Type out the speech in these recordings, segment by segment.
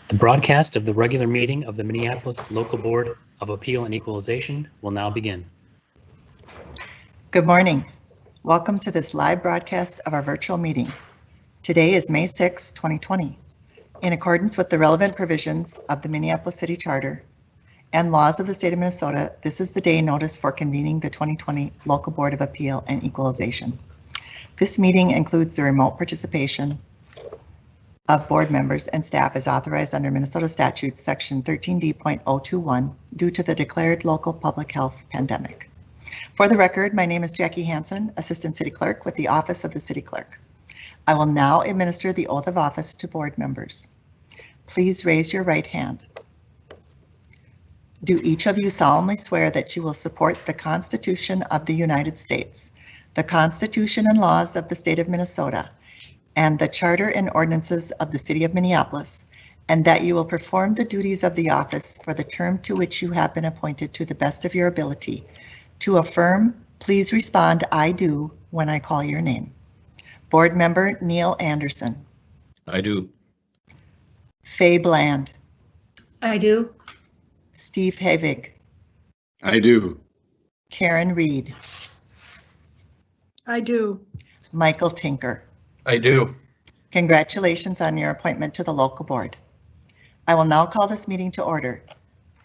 The broadcast of the regular meeting of the Minneapolis Local Board of Appeal and Equalization will now begin. Good morning. Welcome to this live broadcast of our virtual meeting. Today is May 6, 2020. In accordance with the relevant provisions of the Minneapolis City Charter and laws of the state of Minnesota, this is the day notice for convening the 2020 Local Board of Appeal and Equalization. This meeting includes the remote participation of board members and staff as authorized under Minnesota statutes section 13D.021 due to the declared local public health pandemic. For the record, my name is Jackie Hansen, Assistant City Clerk with the Office of the City Clerk. I will now administer the oath of office to board members. Please raise your right hand. Do each of you solemnly swear that you will support the Constitution of the United States, the Constitution and laws of the state of Minnesota, and the Charter and ordinances of the City of Minneapolis, and that you will perform the duties of the office for the term to which you have been appointed to the best of your ability? To affirm, please respond, "I do," when I call your name. Board Member Neil Anderson. I do. Faye Bland. I do. Steve Havig. I do. Karen Reed. I do. Michael Tinker. I do. Congratulations on your appointment to the local board. I will now call this meeting to order.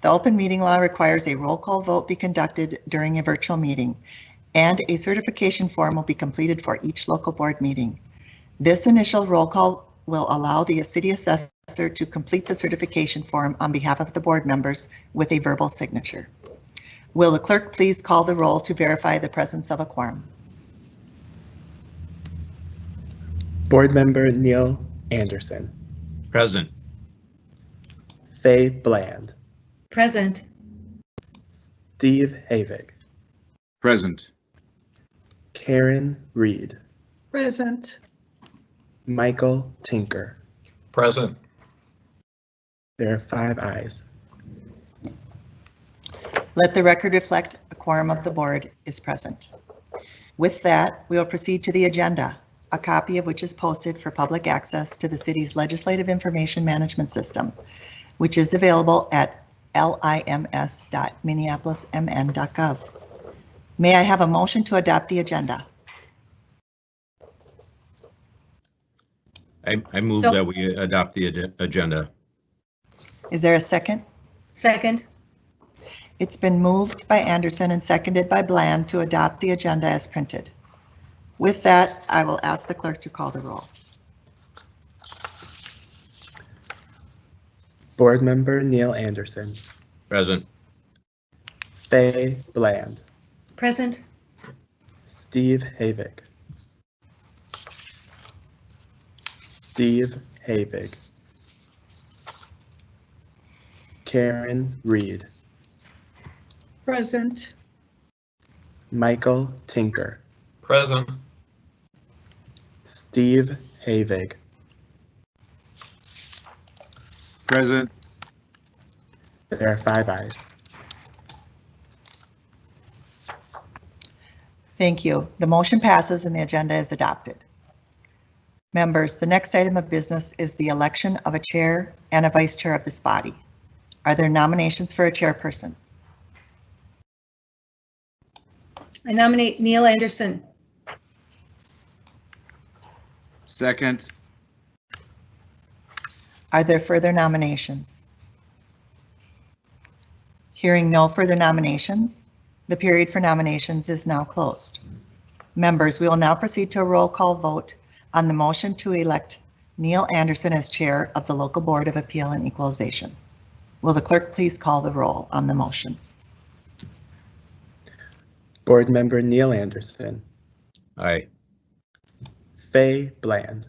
The open meeting law requires a roll call vote be conducted during a virtual meeting, and a certification form will be completed for each local board meeting. This initial roll call will allow the city assessor to complete the certification form on behalf of the board members with a verbal signature. Will the clerk please call the roll to verify the presence of a quorum? Board Member Neil Anderson. Present. Faye Bland. Present. Steve Havig. Present. Karen Reed. Present. Michael Tinker. Present. There are 5 ayes. Let the record reflect a quorum of the board is present. With that, we will proceed to the agenda, a copy of which is posted for public access to the city's Legislative Information Management System, which is available at lims.minneapolismn.gov. May I have a motion to adopt the agenda? I move that we adopt the agenda. Is there a second? Second. It's been moved by Anderson and seconded by Bland to adopt the agenda as printed. With that, I will ask the clerk to call the roll. Board Member Neil Anderson. Present. Faye Bland. Present. Steve Havig. Steve Havig. Karen Reed. Present. Michael Tinker. Present. Steve Havig. Present. There are 5 ayes. Thank you. The motion passes and the agenda is adopted. Members, the next item of business is the election of a chair and a vice chair of this body. Are there nominations for a chairperson? I nominate Neil Anderson. Second. Are there further nominations? Hearing no further nominations, the period for nominations is now closed. Members, we will now proceed to a roll call vote on the motion to elect Neil Anderson as chair of the Local Board of Appeal and Equalization. Will the clerk please call the roll on the motion? Board Member Neil Anderson. Aye. Faye Bland.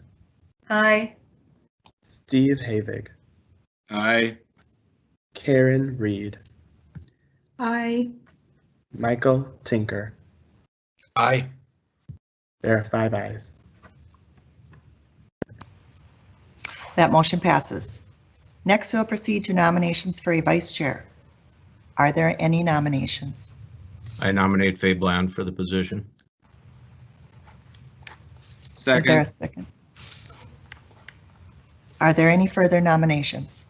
Aye. Steve Havig. Aye. Karen Reed. Aye. Michael Tinker. Aye. There are 5 ayes. That motion passes. Next, we'll proceed to nominations for a vice chair. Are there any nominations? I nominate Faye Bland for the position. Is there a second? Are there any further nominations?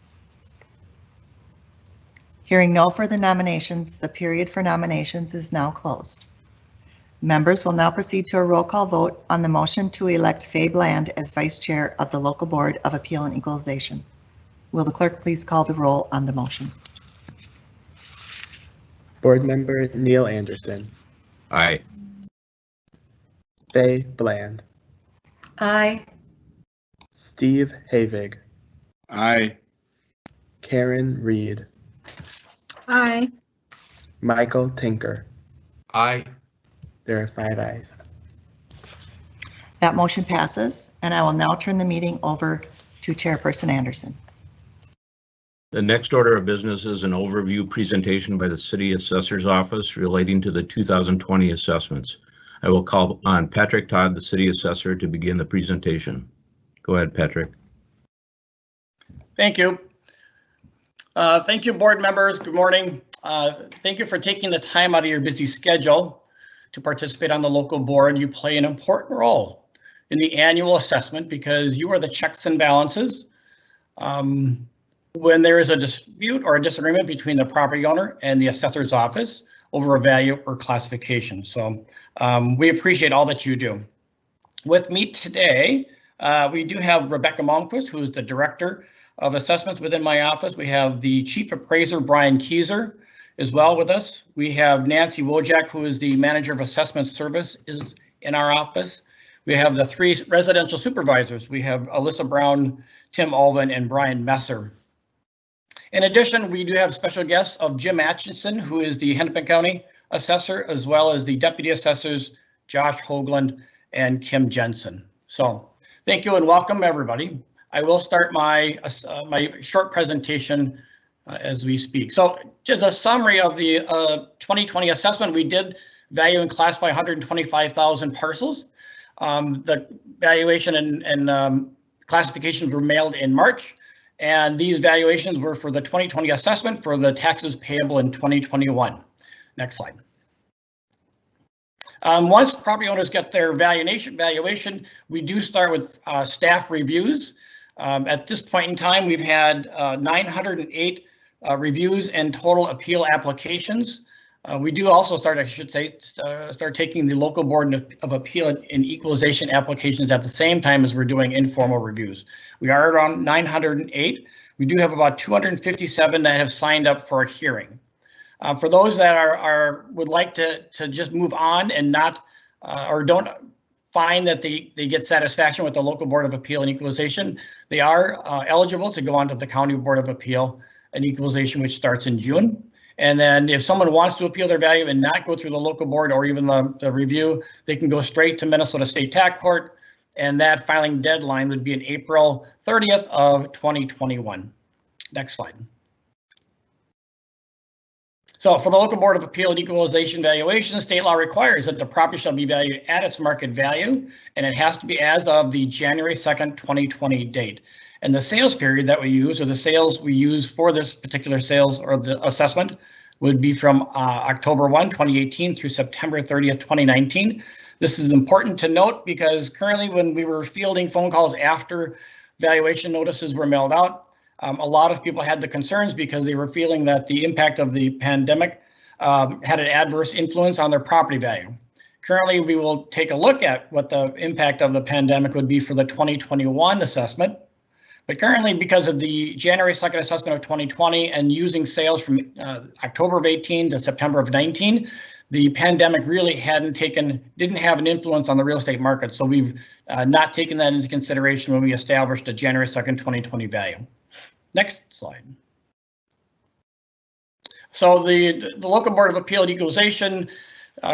Hearing no further nominations, the period for nominations is now closed. Members will now proceed to a roll call vote on the motion to elect Fay Bland as Vice Chair of the Local Board of Appeal and Equalization. Will the clerk please call the roll on the motion? Board Member Neil Anderson. Aye. Fay Bland. Aye. Steve Havig. Aye. Karen Reed. Aye. Michael Tinker. Aye. There are 5 ayes. That motion passes, and I will now turn the meeting over to Chairperson Anderson. The next order of business is an overview presentation by the City Assessor's Office relating to the 2020 assessments. I will call on Patrick Todd, the City Assessor, to begin the presentation. Go ahead, Patrick. Thank you. Thank you, board members. Good morning. Thank you for taking the time out of your busy schedule to participate on the local board. You play an important role in the annual assessment because you are the checks and balances when there is a dispute or a disagreement between the property owner and the assessor's office over a value or classification. So we appreciate all that you do. With me today, we do have Rebecca Malmquist, who is the Director of Assessments within my office. We have the Chief Appraiser, Brian Keyser, as well with us. We have Nancy Wojak, who is the Manager of Assessment Service, is in our office. We have the 3 residential supervisors. We have Alyssa Brown, Tim Alvin, and Brian Messer. In addition, we do have special guests of Jim Atchison, who is the Hennepin County Assessor, as well as the Deputy Assessors, Josh Hoagland and Kim Jensen. So thank you and welcome everybody. I will start my short presentation as we speak. So just a summary of the 2020 assessment, we did value and classify 125,000 parcels. The valuation and classifications were mailed in March, and these valuations were for the 2020 assessment for the taxes payable in 2021. Next slide. Once property owners get their valuation, we do start with staff reviews. At this point in time, we've had 908 reviews and total appeal applications. We do also start taking the local board of appeal and equalization applications at the same time as we're doing informal reviews. We are around 908. We do have about 257 that have signed up for a hearing. For those that would like to just move on and not or don't find that they get satisfaction with the local board of appeal and equalization, they are eligible to go on to the county board of appeal and equalization, which starts in June. And then if someone wants to appeal their value and not go through the local board or even the review, they can go straight to Minnesota State Tax Court. And that filing deadline would be in April 30th of 2021. Next slide. So for the local board of appeal and equalization valuation, state law requires that the property shall be valued at its market value, and it has to be as of the January 2nd, 2020 date. And the sales period that we use, or the sales we use for this particular sales or the assessment, would be from October 1, 2018 through September 30th, 2019. This is important to note because currently when we were fielding phone calls after valuation notices were mailed out, a lot of people had the concerns because they were feeling that the impact of the pandemic had an adverse influence on their property value. Currently, we will take a look at what the impact of the pandemic would be for the 2021 assessment. But currently, because of the January 2nd assessment of 2020 and using sales from October of 18 to September of 19, the pandemic really didn't have an influence on the real estate market. So we've not taken that into consideration when we established a January 2nd, 2020 value. Next slide. So the local board of appeal and equalization,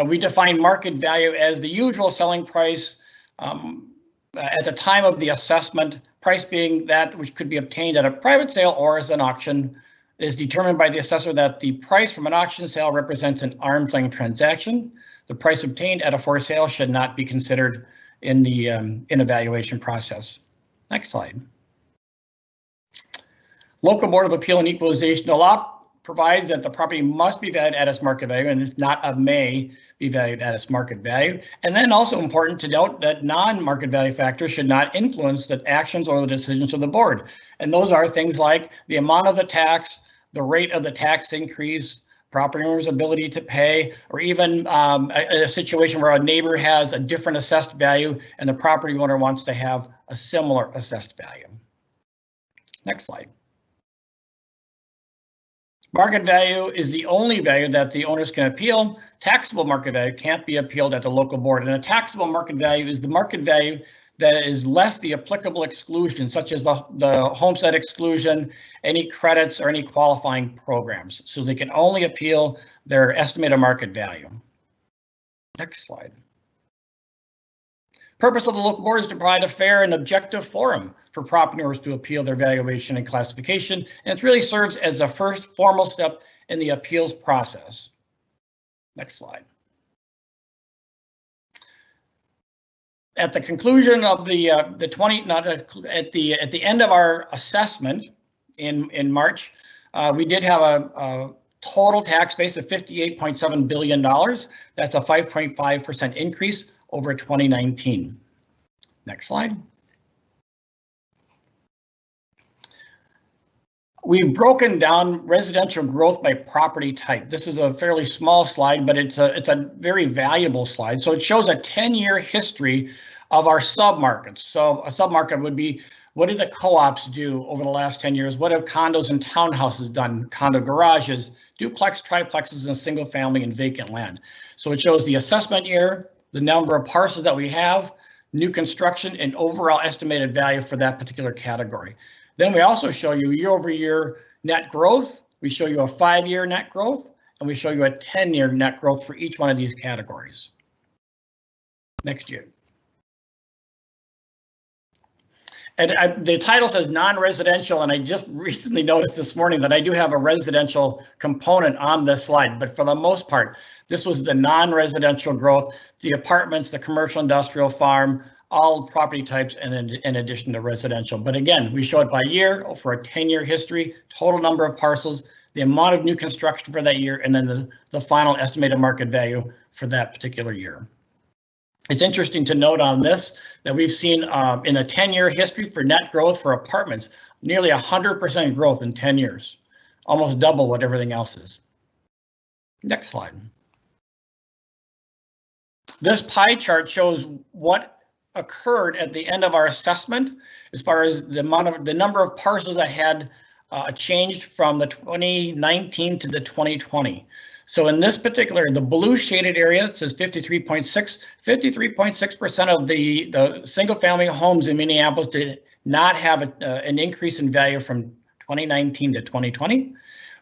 we define market value as the usual selling price at the time of the assessment, price being that which could be obtained at a private sale or as an auction. It is determined by the assessor that the price from an auction sale represents an arm's length transaction. The price obtained at a for sale should not be considered in the evaluation process. Next slide. Local board of appeal and equalization, the law provides that the property must be valued at its market value, and it's not a may be valued at its market value. And then also important to note that non-market value factors should not influence the actions or the decisions of the board. And those are things like the amount of the tax, the rate of the tax increase, property owner's ability to pay, or even a situation where a neighbor has a different assessed value and the property owner wants to have a similar assessed value. Next slide. Market value is the only value that the owners can appeal. Taxable market value can't be appealed at the local board, and a taxable market value is the market value that is less the applicable exclusion, such as the homestead exclusion, any credits, or any qualifying programs. So they can only appeal their estimated market value. Next slide. Purpose of the local board is to provide a fair and objective forum for property owners to appeal their valuation and classification, and it really serves as the first formal step in the appeals process. Next slide. At the conclusion of the at the end of our assessment in March, we did have a total tax base of $58.7 billion. That's a 5.5% increase over 2019. Next slide. We've broken down residential growth by property type. This is a fairly small slide, but it's a very valuable slide. So it shows a 10-year history of our submarkets. So a submarket would be, what did the co-ops do over the last 10 years? What have condos and townhouses done? Condo garages, duplex, triplexes, and single family and vacant land. So it shows the assessment year, the number of parcels that we have, new construction, and overall estimated value for that particular category. Then we also show you year-over-year net growth. We show you a 5-year net growth, and we show you a 10-year net growth for each one of these categories. Next year. And the title says non-residential, and I just recently noticed this morning that I do have a residential component on this slide, but for the most part, this was the non-residential growth, the apartments, the commercial industrial farm, all property types, and in addition to residential. But again, we show it by year for a 10-year history, total number of parcels, the amount of new construction for that year, and then the final estimated market value for that particular year. It's interesting to note on this that we've seen in a 10-year history for net growth for apartments, nearly 100% growth in 10 years, almost double what everything else is. Next slide. This pie chart shows what occurred at the end of our assessment as far as the number of parcels that had changed from the 2019 to the 2020. So in this particular, the blue shaded area, it says 53.6% of the single family homes in Minneapolis did not have an increase in value from 2019 to 2020.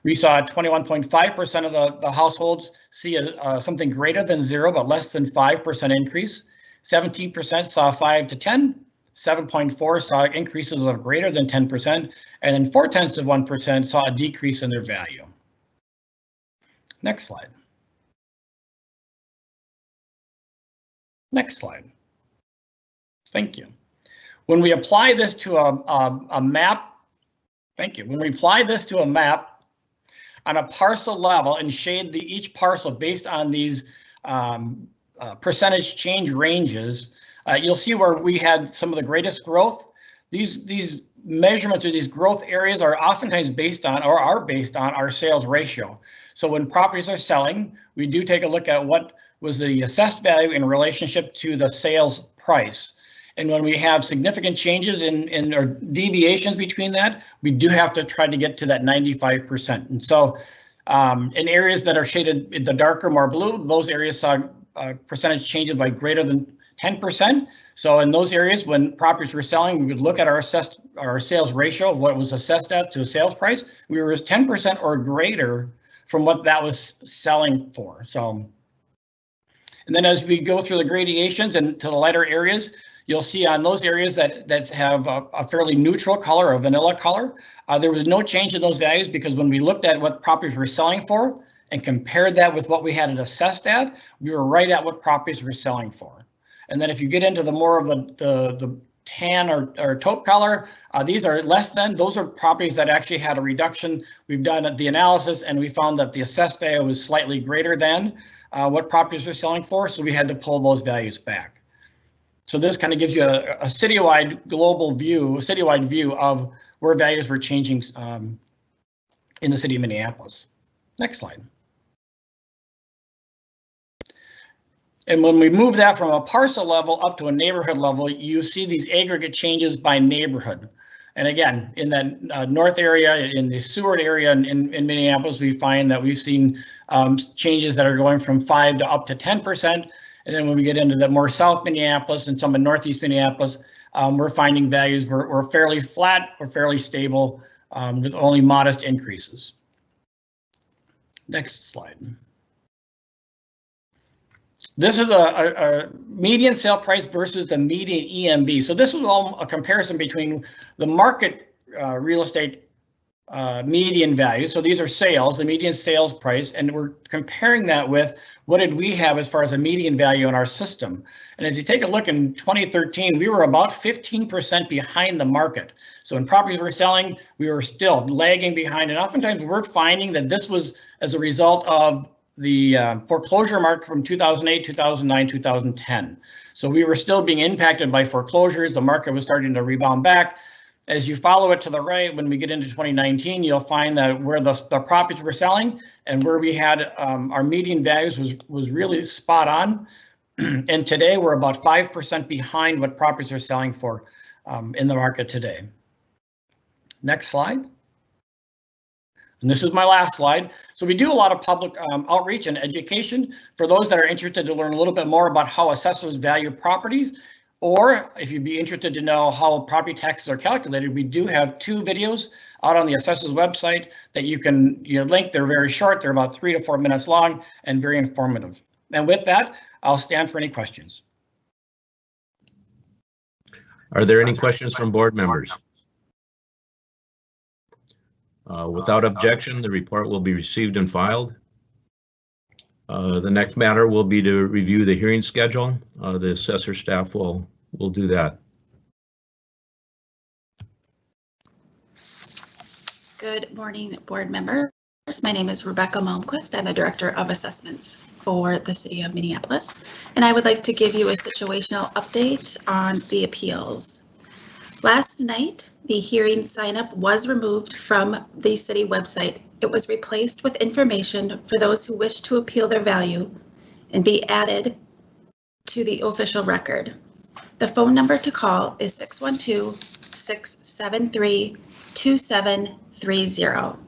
We saw 21.5% of the households see something greater than 0, but less than 5% increase. 17% saw 5 to 10, 7.4 saw increases of greater than 10%, and then 0.4% saw a decrease in their value. Next slide. Next slide. Thank you. When we apply this to a map, thank you. When we apply this to a map on a parcel level and shade each parcel based on these percentage change ranges, you'll see where we had some of the greatest growth. These measurements or these growth areas are oftentimes based on or are based on our sales ratio. So when properties are selling, we do take a look at what was the assessed value in relationship to the sales price. And when we have significant changes in or deviations between that, we do have to try to get to that 95%. And so in areas that are shaded in the darker, more blue, those areas saw percentage changes by greater than 10%. So in those areas, when properties were selling, we would look at our sales ratio, what was assessed at to a sales price. We were 10% or greater from what that was selling for. So, and then as we go through the gradations and to the lighter areas, you'll see on those areas that have a fairly neutral color, a vanilla color, there was no change in those values because when we looked at what properties were selling for and compared that with what we had it assessed at, we were right at what properties were selling for. And then if you get into the more of the tan or taupe color, these are less than, those are properties that actually had a reduction. We've done the analysis and we found that the assessed value was slightly greater than what properties were selling for, so we had to pull those values back. So this kind of gives you a citywide global view, a citywide view of where values were changing in the city of Minneapolis. Next slide. And when we move that from a parcel level up to a neighborhood level, you see these aggregate changes by neighborhood. And again, in that north area, in the Seward area in Minneapolis, we find that we've seen changes that are going from 5 to up to 10%. And then when we get into the more south Minneapolis and some in northeast Minneapolis, we're finding values were fairly flat or fairly stable with only modest increases. Next slide. This is a median sale price versus the median EMB. So this was all a comparison between the market real estate median value. So these are sales, the median sales price, and we're comparing that with what did we have as far as a median value in our system. And as you take a look in 2013, we were about 15% behind the market. So when properties were selling, we were still lagging behind. And oftentimes we're finding that this was as a result of the foreclosure market from 2008, 2009, 2010. So we were still being impacted by foreclosures. The market was starting to rebound back. As you follow it to the right, when we get into 2019, you'll find that where the properties were selling and where we had our median values was really spot on. And today we're about 5% behind what properties are selling for in the market today. Next slide. And this is my last slide. So we do a lot of public outreach and education for those that are interested to learn a little bit more about how assessors value properties, or if you'd be interested to know how property taxes are calculated, we do have 2 videos out on the assessor's website that you can link. They're very short. They're about 3 to 4 minutes long and very informative. And with that, I'll stand for any questions. Are there any questions from board members? Without objection, the report will be received and filed. The next matter will be to review the hearing schedule. The assessor staff will do that. Good morning, board members. My name is Rebecca Malmquist. I'm the Director of Assessments for the City of Minneapolis, and I would like to give you a situational update on the appeals. Last night, the hearing sign-up was removed from the city website. It was replaced with information for those who wish to appeal their value and be added to the official record. The phone number to call is 612-673-2730.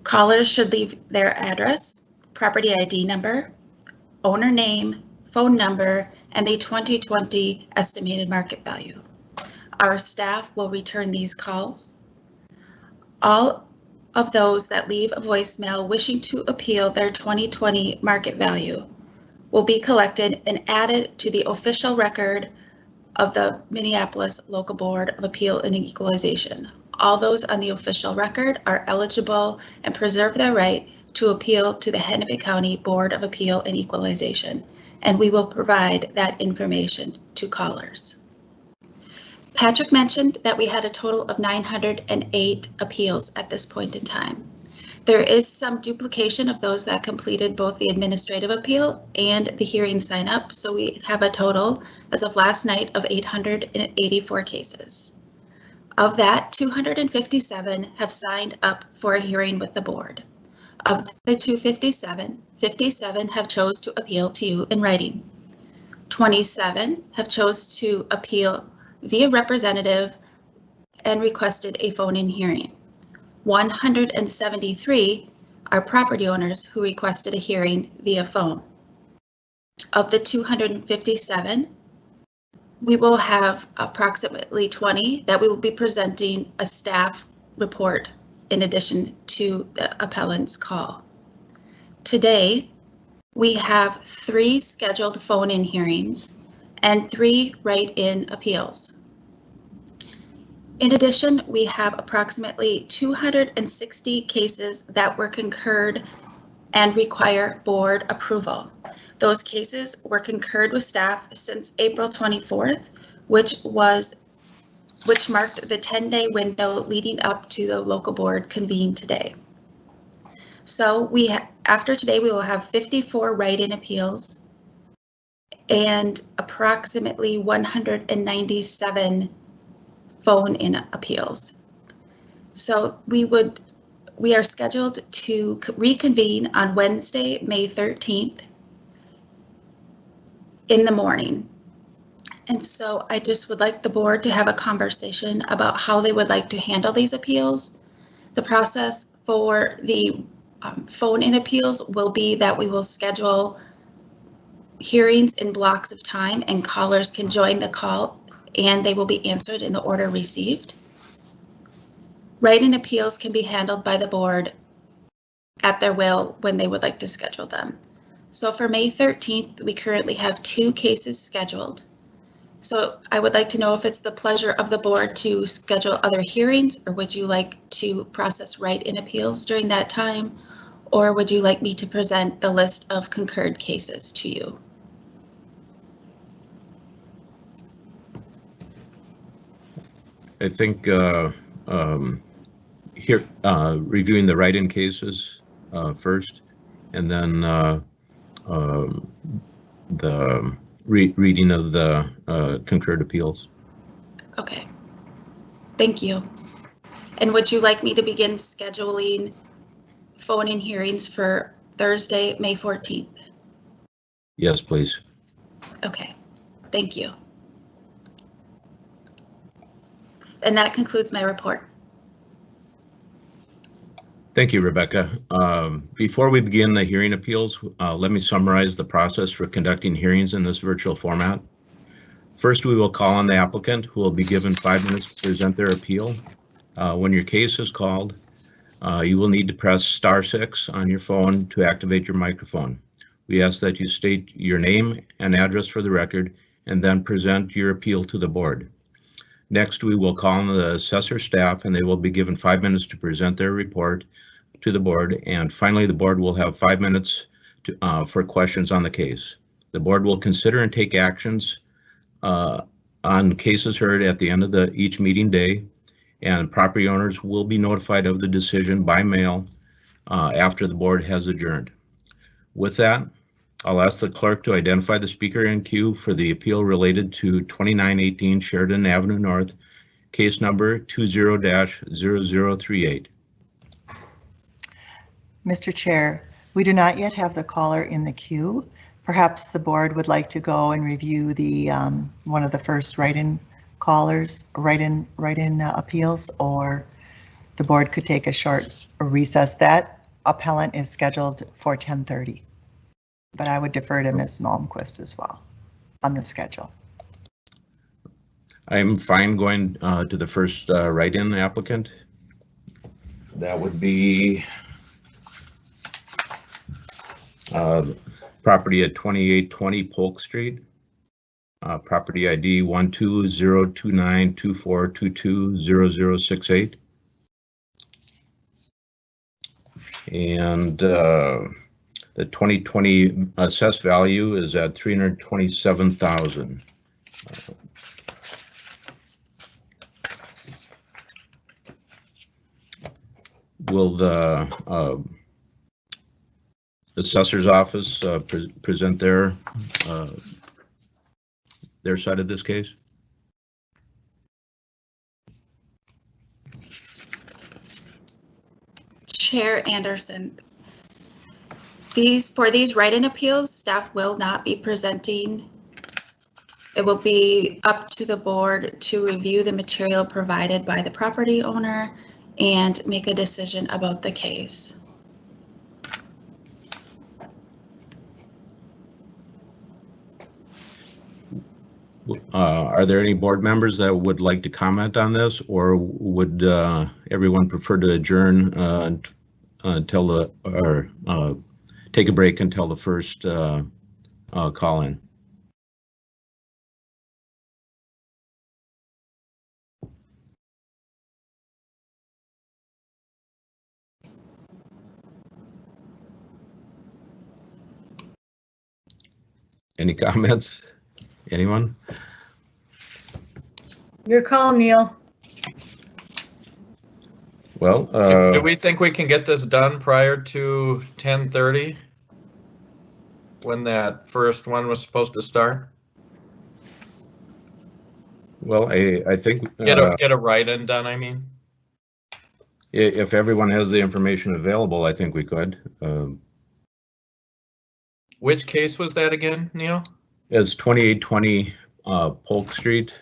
Callers should leave their address, property ID number, owner name, phone number, and the 2020 estimated market value. Our staff will return these calls. All of those that leave a voicemail wishing to appeal their 2020 market value will be collected and added to the official record of the Minneapolis Local Board of Appeal and Equalization. All those on the official record are eligible and preserve their right to appeal to the Hennepin County Board of Appeal and Equalization, and we will provide that information to callers. Patrick mentioned that we had a total of 908 appeals at this point in time. There is some duplication of those that completed both the administrative appeal and the hearing sign up, so we have a total as of last night of 884 cases. Of that, 257 have signed up for a hearing with the board. Of the 257, 57 have chose to appeal to you in writing. 27 have chose to appeal via representative and requested a phone-in hearing. 173 are property owners who requested a hearing via phone. Of the 257, we will have approximately 20 that we will be presenting a staff report in addition to the appellant's call. Today, we have 3 scheduled phone-in hearings and 3 write-in appeals. In addition, we have approximately 260 cases that were concurred and require board approval. Those cases were concurred with staff since April 24th, which marked the 10-day window leading up to the local board convened today. So after today, we will have 54 write-in appeals and approximately 197 phone-in appeals. So we would we are scheduled to reconvene on Wednesday, May 13th in the morning. And so I just would like the board to have a conversation about how they would like to handle these appeals. The process for the phone-in appeals will be that we will schedule hearings in blocks of time, and callers can join the call and they will be answered in the order received. Write-in appeals can be handled by the board at their will when they would like to schedule them. So for May 13th, we currently have 2 cases scheduled. So I would like to know if it's the pleasure of the board to schedule other hearings, or would you like to process write-in appeals during that time? Or would you like me to present the list of concurred cases to you? I think here reviewing the write-in cases first, and then the reading of the concurred appeals. Okay, thank you. And would you like me to begin scheduling phone-in hearings for Thursday, May 14th? Yes, please. Okay, thank you. And that concludes my report. Thank you, Rebecca. Before we begin the hearing appeals, let me summarize the process for conducting hearings in this virtual format. First, we will call on the applicant, who will be given 5 minutes to present their appeal. When your case is called, you will need to press *6 on your phone to activate your microphone. We ask that you state your name and address for the record, and then present your appeal to the board. Next, we will call on the assessor staff, and they will be given 5 minutes to present their report to the board. And finally, the board will have 5 minutes for questions on the case. The board will consider and take actions on cases heard at the end of each meeting day, and property owners will be notified of the decision by mail after the board has adjourned. With that, I'll ask the clerk to identify the speaker in queue for the appeal related to 2918 Sheridan Avenue North, case number 20-0038. Mr. Chair, we do not yet have the caller in the queue. Perhaps the board would like to go and review the one of the first write-in callers, write-in appeals, or the board could take a short recess. That appellant is scheduled for 10:30, but I would defer to Ms. Malmquist as well on the schedule. I'm fine going to the first write-in applicant. That would be property at 2820 Polk Street. Property ID 1202924220068. And the 2020 assessed value is at $327,000. Will the assessor's office present their side of this case? Chair Anderson, for these write-in appeals, staff will not be presenting. It will be up to the board to review the material provided by the property owner and make a decision about the case. Are there any board members that would like to comment on this, or would everyone prefer to adjourn until take a break until the first call in? Any comments? Anyone? Your call, Neil. Well, do we think we can get this done prior to 10:30? When that first one was supposed to start? well, I think Get a write-in done, I mean. If everyone has the information available, I think we could. Which case was that again, Neil? It's 2820 Polk Street.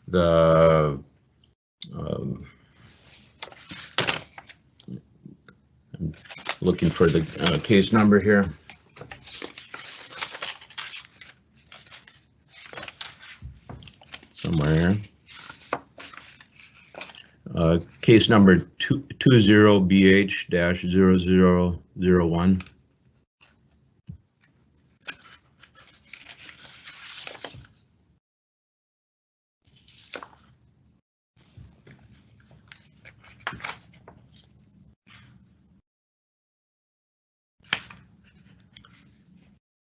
The I'm looking for the case number here. Somewhere here. Case number 20BH-0001.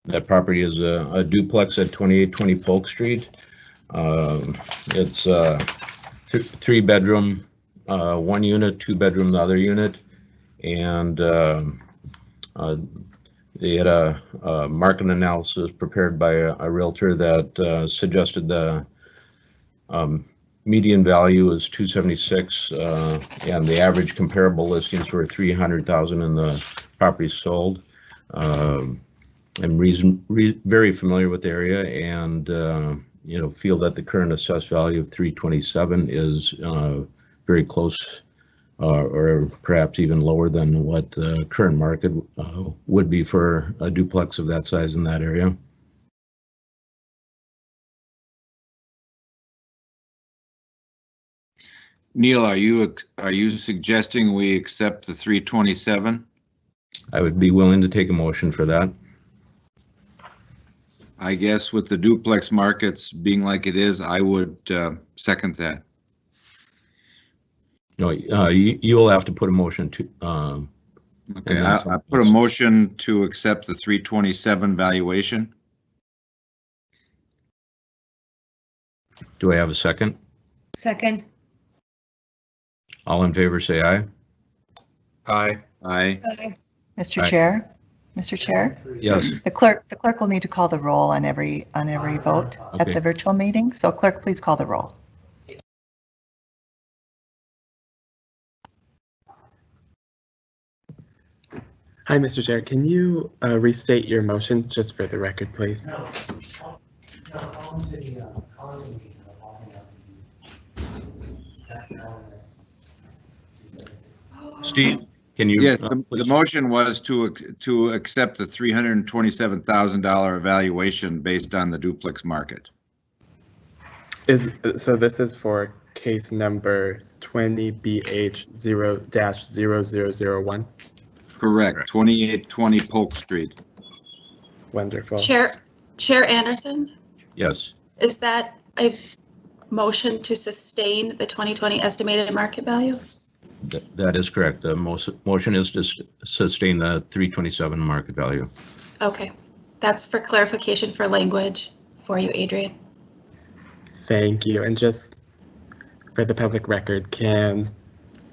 That property is a duplex at 2820 Polk Street. It's a 3-bedroom, 1 unit, 2-bedroom, the other unit, and they had a market analysis prepared by a realtor that suggested the median value is 276, and the average comparable listings were 300,000 in the property sold. I'm very familiar with the area, and feel that the current assessed value of 327 is very close, or perhaps even lower than what the current market would be for a duplex of that size in that area. Neil, are you suggesting we accept the 327? I would be willing to take a motion for that. I guess with the duplex markets being like it is, I would second that. No, you will have to put a motion to. Okay, I put a motion to accept the 327 valuation. Do I have a second? Second. All in favor, say aye. Aye. Aye. Mr. Aye. Chair? Mr. Chair? Yes. The clerk will need to call the roll on every vote at Okay. the virtual meeting. So clerk, please call the roll. Hi, Mr. Chair. Can you restate your motion just for the record, please? Steve, can you? Yes, the please? motion was to accept the $327,000 evaluation based on the duplex market. So this is for case number 20BH0-0001. Correct. 2820 Polk Street. Wonderful. Chair Anderson, Yes. is that a motion to sustain the 2020 estimated market value? That is correct. The motion is to sustain the 327 market value. Okay, that's for clarification for language for you, Adrian. Thank you. And just for the public record, can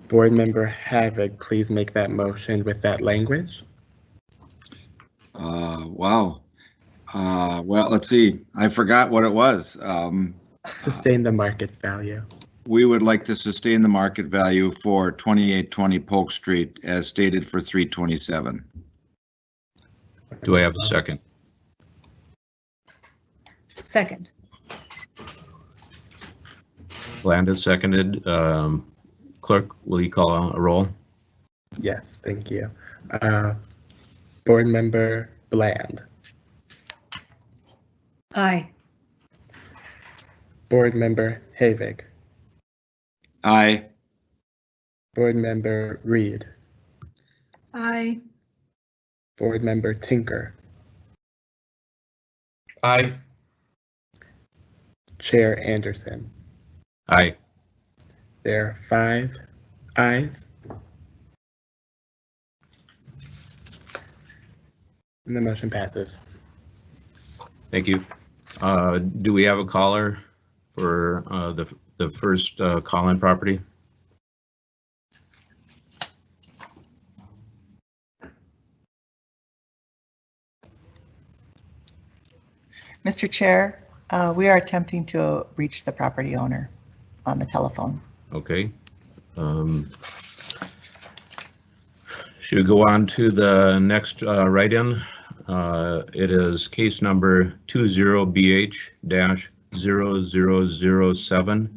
Board Member Havig please make that motion with that language? Wow. Well, let's see. I forgot what it was. Sustain the market value. We would like to sustain the market value for 2820 Polk Street as stated for 327. Do I have a second? Second. Bland is seconded. Clerk, will you call a roll? Yes, thank you. Board Member Bland. Aye. Board Member Havig. Aye. Board Member Reed. Aye. Board Member Tinker. Aye. Chair Anderson. Aye. There are 5 ayes. And the motion passes. Thank you. Do we have a caller for the first call-in property? Mr. Chair, we are attempting to reach the property owner on the telephone. Okay. Should go on to the next write-in. It is case number 20BH-0007.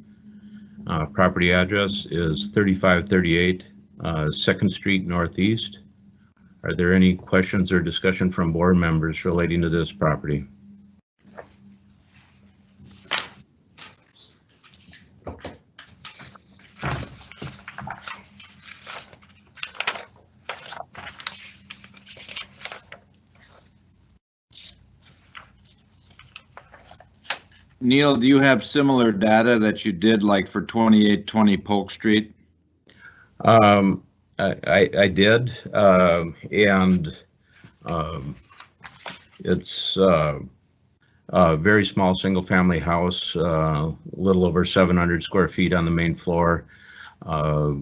Property address is 3538 2nd Street Northeast. Are there any questions or discussion from board members relating to this property? Neil, do you have similar data that you did like for 2820 Polk Street? I did, and it's a very small single-family house, a little over 700 square feet on the main floor. A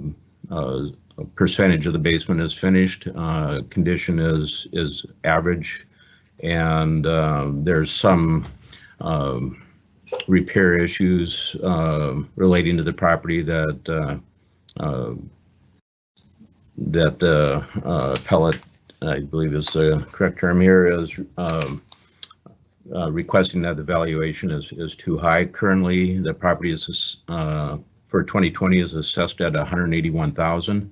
percentage of the basement is finished. Condition is average, and there's some repair issues relating to the property that the appellate, I believe is the correct term here, is requesting that the valuation is too high. Currently, the property is for 2020 is assessed at $181,000.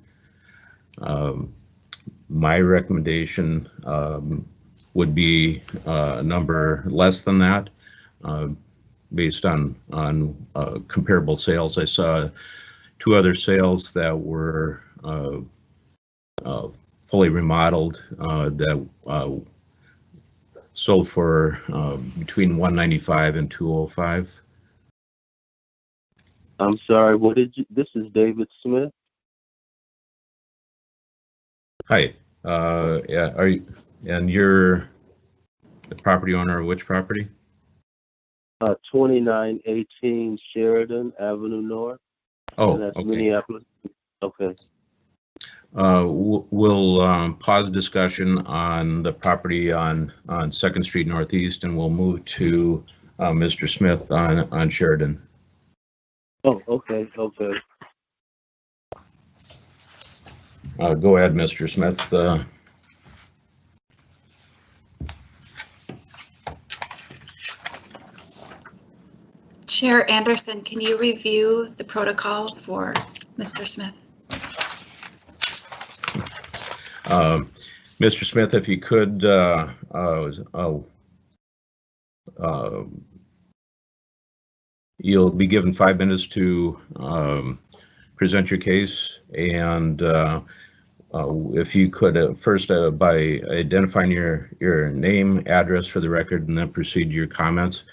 My recommendation would be a number less than that, based on comparable sales. I saw 2 other sales that were fully remodeled that sold for between $195 and $205. I'm sorry, what did you, this is David Smith. Hi, yeah, are you, and you're the property owner of which property? 2918 Sheridan Avenue North. Oh, and that's okay. Minneapolis. Okay. We'll pause discussion on the property on 2nd Street Northeast, and we'll move to Mr. Smith on Sheridan. Oh, okay, okay. Go ahead, Mr. Smith. Chair Anderson, can you review the protocol for Mr. Smith? Mr. Smith, if you could, you'll be given 5 minutes to present your case, and if you could first by identifying your name, address for the record, and then proceed to your comments.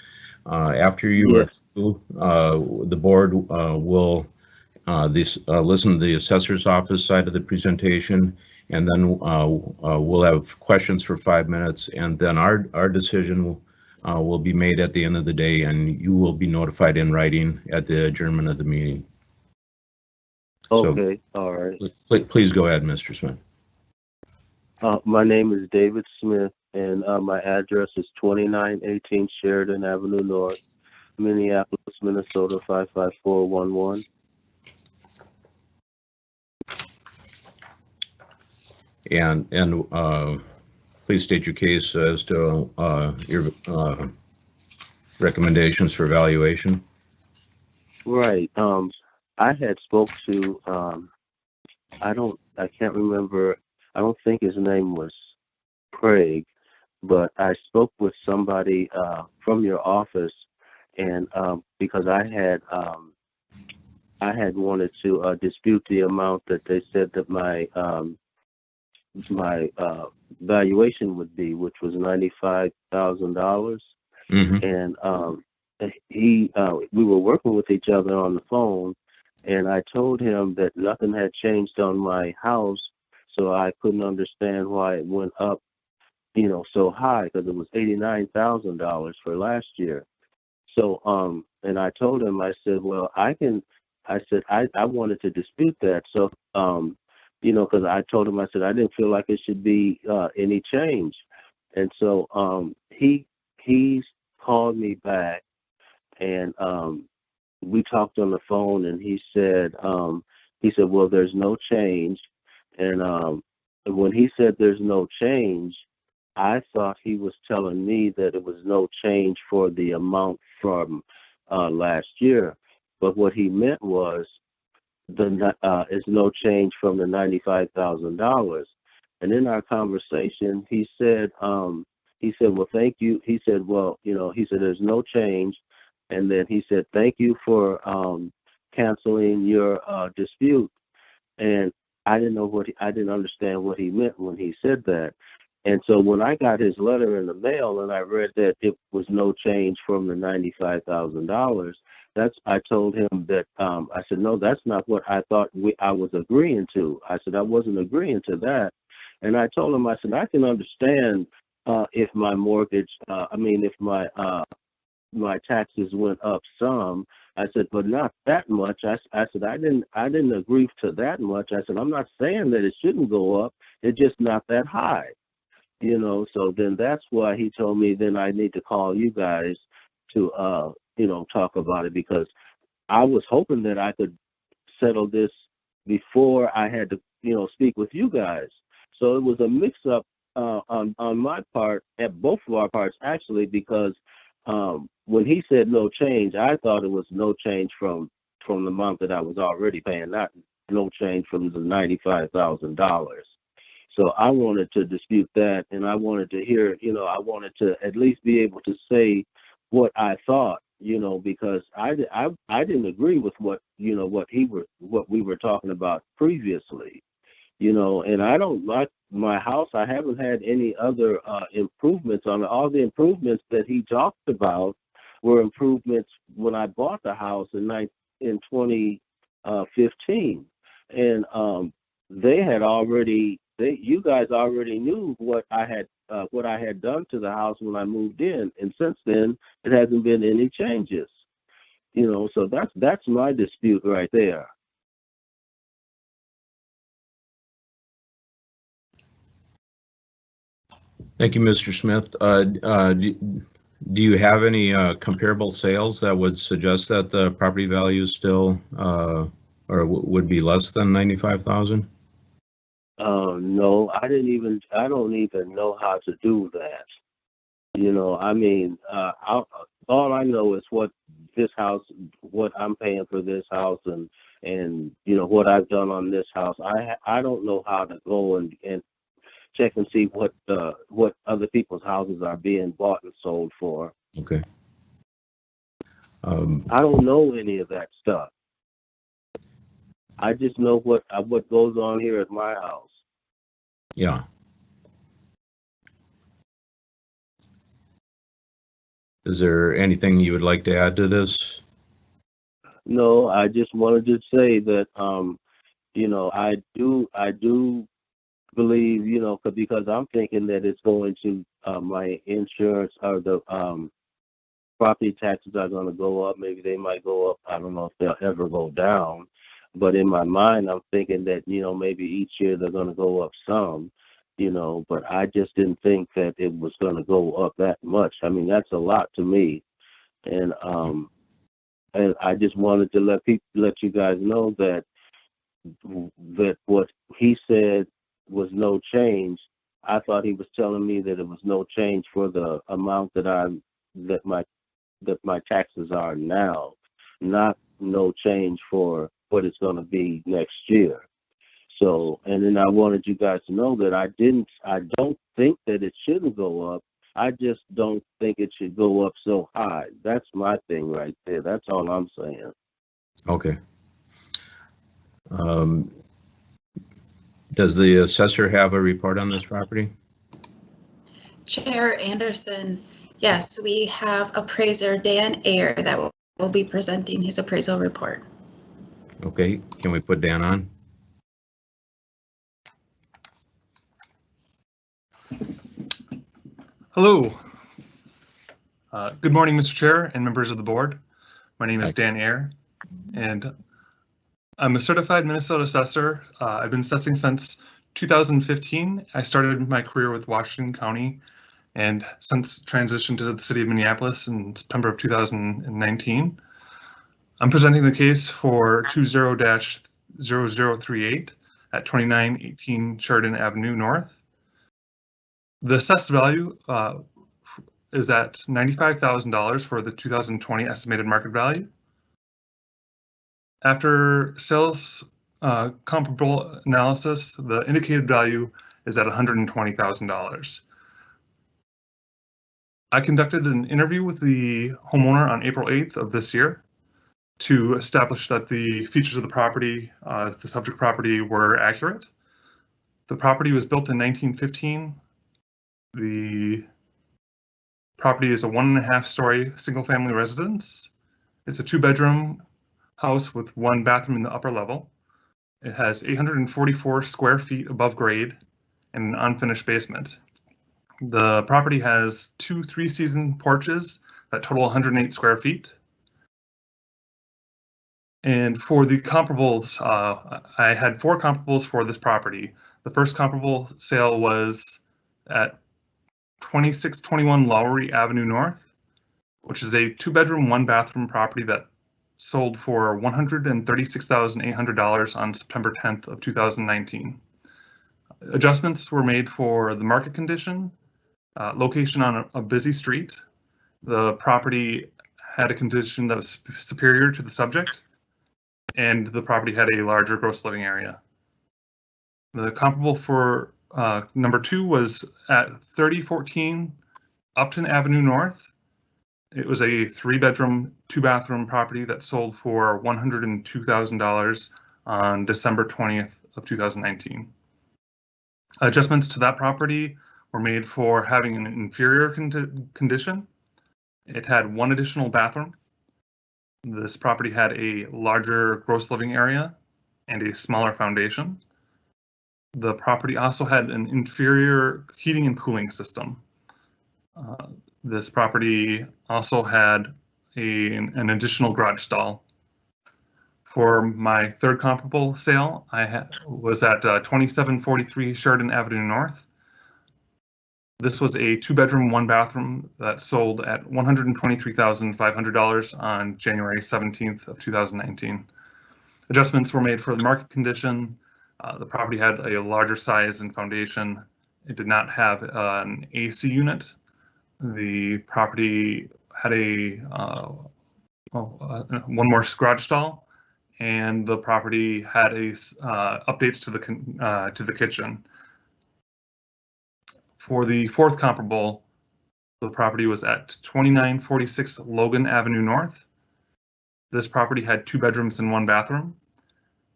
After you are through, the board will listen to the assessor's office side of the presentation, and then we'll have questions for 5 minutes, and then our decision will be made at the end of the day, and you will be notified in writing at the adjournment of the meeting. Okay, so, all right. Please go ahead, Mr. Smith. My name is David Smith, and my address is 2918 Sheridan Avenue North, Minneapolis, Minnesota 55411. And please state your case as to your recommendations for evaluation. Right. I had spoke to I can't remember. I don't think his name was Craig, but I spoke with somebody from your office, and because I had wanted to dispute the amount that they said that my valuation would be, which was $95,000. And we were working with each other on the phone, and I told him that nothing had changed on my house, so I couldn't understand why it went up, so high, because it was $89,000 for last year. So, and I told him, I said, well, I wanted to dispute that. So, because I told him, I said, I didn't feel like it should be any change. And so he called me back, and we talked on the phone, and he said, well, there's no change. And when he said there's no change, I thought he was telling me that it was no change for the amount from last year. But what he meant was is no change from the $95,000. And in our conversation, he said, well, thank you. He said, well, he said, there's no change. And then he said, thank you for canceling your dispute. And I didn't understand what he meant when he said that. And so when I got his letter in the mail and I read that it was no change from the $95,000, I told him that, I said, no, that's not what I thought I was agreeing to. I said, I wasn't agreeing to that. And I told him, I said, I can understand if my mortgage, if my taxes went up some. I said, but not that much. I said, I didn't agree to that much. I said, I'm not saying that it shouldn't go up. It's just not that high. So then that's why he told me then I need to call you guys to, talk about it, because I was hoping that I could settle this before I had to, speak with you guys. So it was a mix up on my part, at both of our parts, actually, because when he said no change, I thought it was no change from the amount that I was already paying, not no change from the $95,000. So I wanted to dispute that, and I wanted to hear, I wanted to at least be able to say what I thought, because I didn't agree with what we were talking about previously, and I don't like my house. I haven't had any other improvements on it. All the improvements that he talked about were improvements when I bought the house in 2015, and you guys already knew what I had done to the house when I moved in, and since then it hasn't been any changes. So that's my dispute right there. Thank you, Mr. Smith. Do you have any comparable sales that would suggest that the property value is still or would be less than 95,000? No, I don't even know how to do that. All I know is what I'm paying for this house, and what I've done on this house. I don't know how to go and check and see what other people's houses are being bought and sold for. Okay. I don't know any of that stuff. I just know what goes on here at my house. Yeah. Is there anything you would like to add to this? No, I just wanted to say that I do believe, because I'm thinking that it's going to my insurance, or the property taxes are going to go up. Maybe they might go up. I don't know if they'll ever go down. But in my mind, I'm thinking that, maybe each year they're going to go up some, but I just didn't think that it was going to go up that much. I mean, that's a lot to me. And I just wanted to let you guys know that what he said was no change. I thought he was telling me that it was no change for the amount that my taxes are now, not no change for what it's going to be next year. So, and then I wanted you guys to know that I don't think that it shouldn't go up. I just don't think it should go up so high. That's my thing right there. That's all I'm saying. Okay. Does the assessor have a report on this property? Chair Anderson, yes, we have appraiser Dan Ayer that will be presenting his appraisal report. Okay, can we put Dan on? Hello. Good morning, Mr. Chair and members of the board. My name is Dan Ayer, and I'm a certified Minnesota assessor. I've been assessing since 2015. I started my career with Washington County, and since transitioned to the city of Minneapolis in September of 2019. I'm presenting the case for 20-0038. at 2918 Sheridan Avenue North. The assessed value is at $95,000 for the 2020 estimated market value. After sales comparable analysis, the indicated value is at $120,000. I conducted an interview with the homeowner on April 8th of this year to establish that the features of the property, the subject property, were accurate. The property was built in 1915. The property is a 1.5-story single-family residence. It's a 2-bedroom house with 1 bathroom in the upper level. It has 844 square feet above grade and an unfinished basement. The property has 2 3-season porches that total 108 square feet. And for the comparables, I had 4 comparables for this property. The first comparable sale was at 2621 Lowry Avenue North, which is a 2-bedroom, 1-bathroom property that sold for $136,800 on September 10th of 2019. Adjustments were made for the market condition, location on a busy street. The property had a condition that was superior to the subject, and the property had a larger gross living area. The comparable for number 2 was at 3014 Upton Avenue North. It was a 3-bedroom, 2-bathroom property that sold for $102,000 on December 20th of 2019. Adjustments to that property were made for having an inferior condition. It had 1 additional bathroom. This property had a larger gross living area and a smaller foundation. The property also had an inferior heating and cooling system. This property also had an additional garage stall. For my third comparable sale, I was at 2743 Sheridan Avenue North. This was a 2-bedroom, 1-bathroom that sold at $123,500 on January 17th of 2019. Adjustments were made for the market condition. The property had a larger size and foundation. It did not have an AC unit. The property had one more garage stall, and the property had updates to the kitchen. For the fourth comparable, the property was at 2946 Logan Avenue North. This property had 2 bedrooms and 1 bathroom.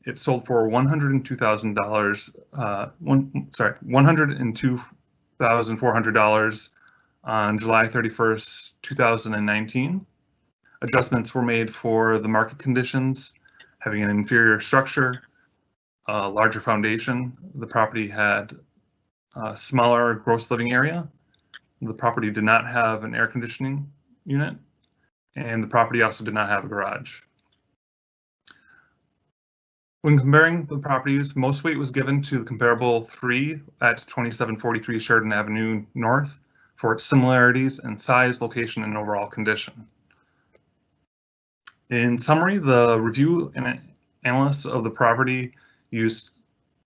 It sold for $102,400 on July 31st, 2019. Adjustments were made for the market conditions, having an inferior structure, a larger foundation. The property had a smaller gross living area. The property did not have an air conditioning unit, and the property also did not have a garage. When comparing the properties, most weight was given to the comparable 3 at 2743 Sheridan Avenue North for its similarities in size, location, and overall condition. In summary, the review and analysts of the property used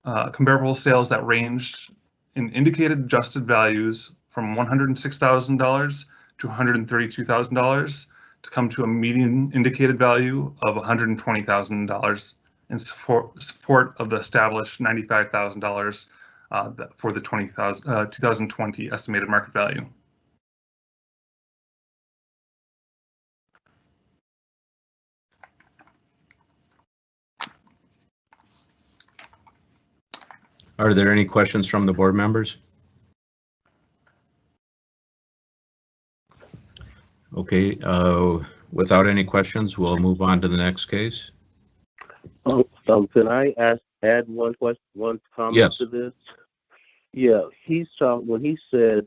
comparable sales that ranged in indicated adjusted values from $106,000 to $132,000 to come to a median indicated value of $120,000 in support of the established $95,000 for the 2020 estimated market value. Are there any questions from the board members? Okay, without any questions, we'll move on to the next case. Can I add one comment Yes. to this? Yeah, when he said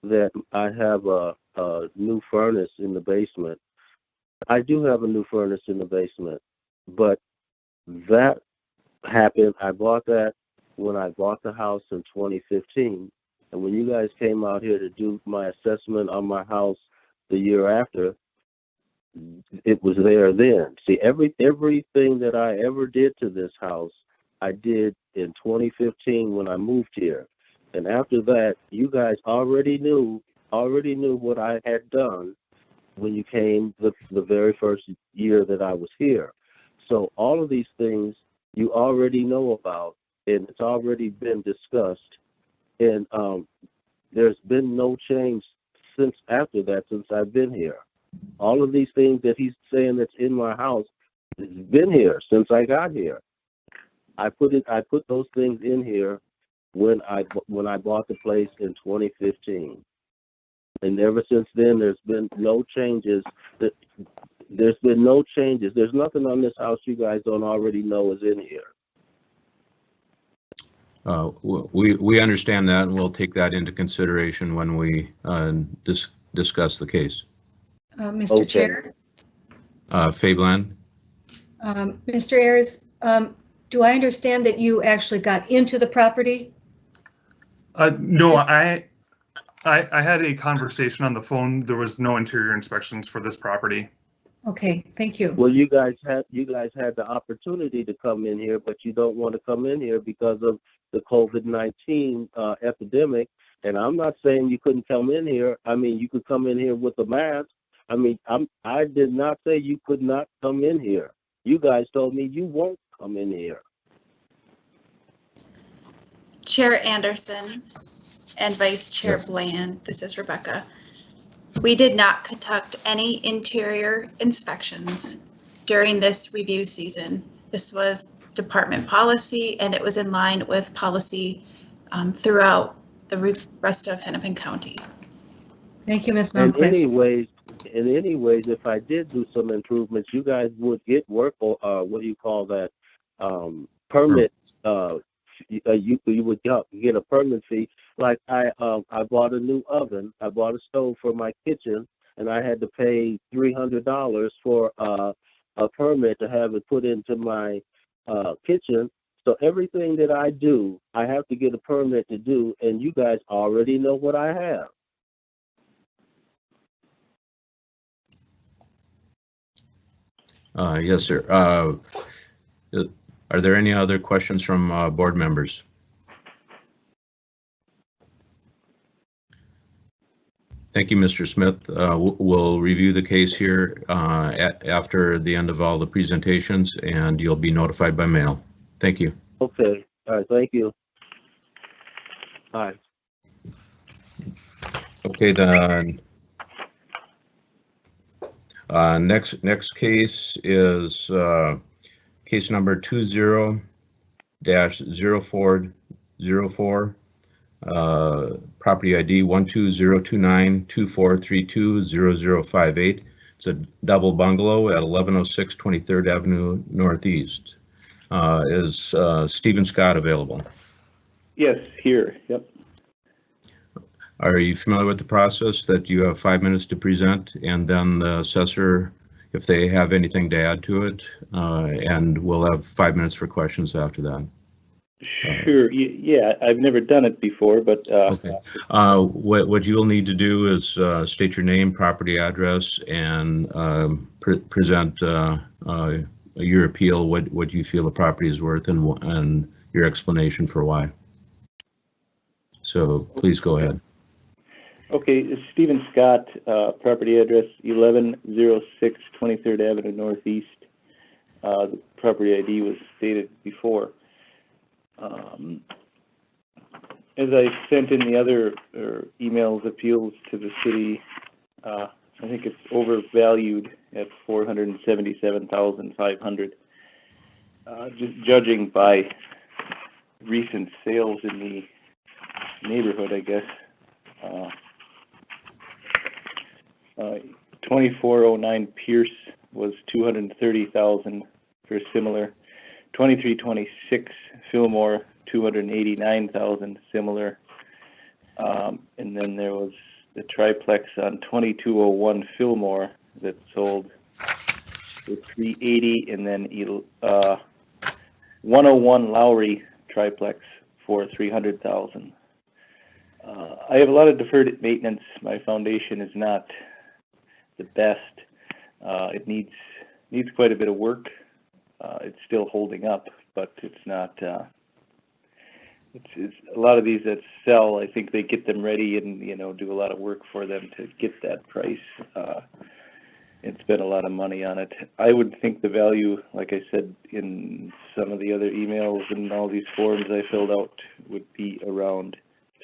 that I have a new furnace in the basement. I do have a new furnace in the basement, but that happened. I bought that when I bought the house in 2015, and when you guys came out here to do my assessment on my house the year after, it was there then. See, everything that I ever did to this house, I did in 2015 when I moved here. And after that, you guys already knew what I had done when you came the very first year that I was here. So all of these things you already know about, and it's already been discussed. And there's been no change since after that, since I've been here. All of these things that he's saying that's in my house has been here since I got here. I put those things in here when I bought the place in 2015. And ever since then, there's been no changes. There's been no changes. There's nothing on this house you guys don't already know is in here. We understand that, and we'll take that into consideration when we discuss the case. Mr. Okay. Chair, Fablan? Mr. Ayers, do I understand that you actually got into the property? No, I had a conversation on the phone. There was no interior inspections for this property. Okay, thank you. Well, you guys had the opportunity to come in here, but you don't want to come in here because of the COVID-19 epidemic. And I'm not saying you couldn't come in here. I mean, you could come in here with a mask. I mean, I did not say you could not come in here. You guys told me you won't come in here. Chair Anderson and Vice Chair Bland, this is Rebecca. We did not conduct any interior inspections during this review season. This was department policy, and it was in line with policy throughout the rest of Hennepin County. Thank you, Ms. Malmquist. In any ways, if I did do some improvements, you guys would get work, or what do you call that, permit. You would get a permit fee. Like I bought a new oven. I bought a stove for my kitchen, and I had to pay $300 for a permit to have it put into my kitchen. So everything that I do, I have to get a permit to do, and you guys already know what I have. Yes, sir. Are there any other questions from board members? Thank you, Mr. Smith. We'll review the case here after the end of all the presentations, and you'll be notified by mail. Thank you. Okay. All right. Thank you. Bye. Okay, the next case is case number 20-0404, property ID 1202924320058. It's a double bungalow at 1106 23rd Avenue Northeast. Is Stephen Scott available? Yes, here. Yep. Are you familiar with the process that you have 5 minutes to present, and then the assessor, if they have anything to add to it, and we'll have 5 minutes for questions after that? Sure. Yeah, I've never done it before, but okay. What you'll need to do is state your name, property address, and present your appeal, what you feel the property is worth, and your explanation for why. So please go ahead. Okay, Stephen Scott, property address 1106 23rd Avenue Northeast. The property ID was stated before. As I sent in the other emails, appeals to the city, I think it's overvalued at $477,500. Just judging by recent sales in the neighborhood, I guess. 2409 Pierce was $230,000 for similar. 2326 Fillmore, $289,000 similar. And then there was the triplex on 2201 Fillmore that sold for $380,000, and then 101 Lowry triplex for $300,000. I have a lot of deferred maintenance. My foundation is not the best. It needs quite a bit of work. It's still holding up, but it's not it's a lot of these that sell, I think they get them ready and, you know, do a lot of work for them to get that price. And spend a lot of money on it. I would think the value, like I said in some of the other emails and all these forms I filled out, would be around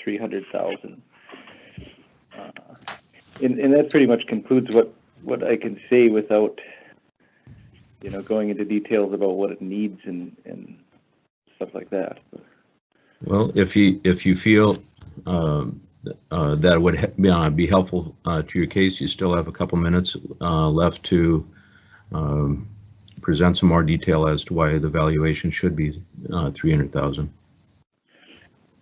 300,000. And that pretty much concludes what I can say without, you know, going into details about what it needs and stuff like that. Well, if you feel that would be helpful to your case, you still have a couple minutes left to present some more detail as to why the valuation should be 300,000.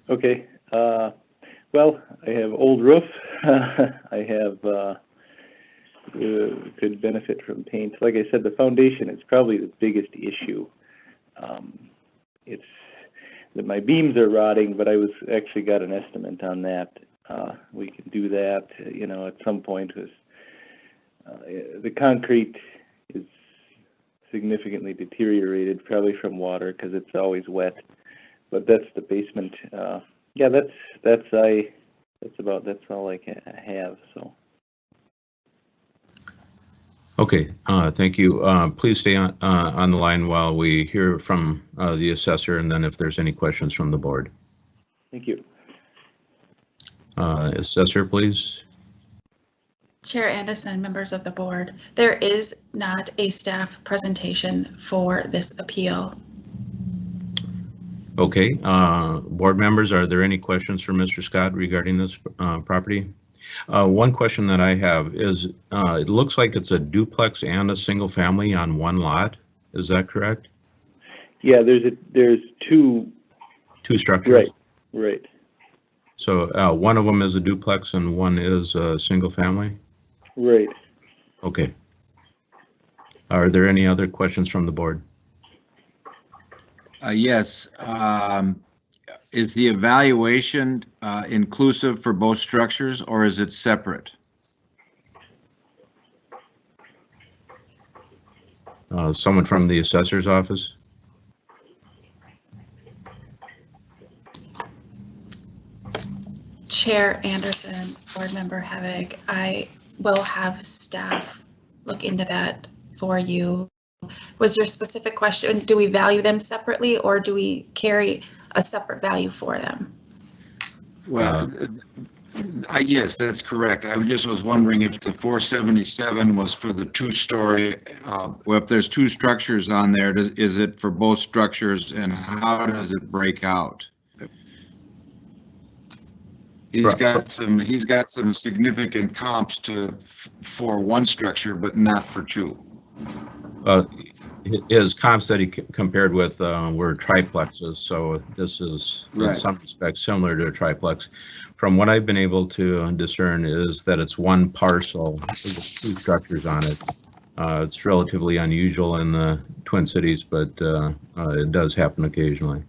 Okay. Well, I have old roof. I have could benefit from paint. Like I said, the foundation is probably the biggest issue. It's that my beams are rotting, but I was actually got an estimate on that. We can do that, you know, at some point. The concrete is significantly deteriorated, probably from water because it's always wet. But that's the basement. Yeah, that's all I have. So. Okay, thank you. Please stay on the line while we hear from the assessor, and then if there's any questions from the board. Thank you. Assessor, please. Chair Anderson, members of the board, there is not a staff presentation for this appeal. Okay, board members, are there any questions for Mr. Scott regarding this property? One question that I have is, it looks like it's a duplex and a single family on one lot. Is that correct? Yeah, there's two structures. Right. So one of them is a duplex and one is a single family? Right. Okay. Are there any other questions from the board? Yes. Is the evaluation inclusive for both structures, or is it separate? Someone from the assessor's office? Chair Anderson, board member Havig, I will have staff look into that for you. Was your specific question, do we value them separately or do we carry a separate value for them? Well, yes, that's correct. I just was wondering if the 477 was for the two-story, well, if there's two structures on there, is it for both structures, and how does it break out? He's got some significant comps for one structure, but not for two. His comps that he compared with were triplexes, so this is in some respects similar to a triplex. From what I've been able to discern is that it's one parcel with two structures on it. It's relatively unusual in the Twin Cities, but it does happen occasionally.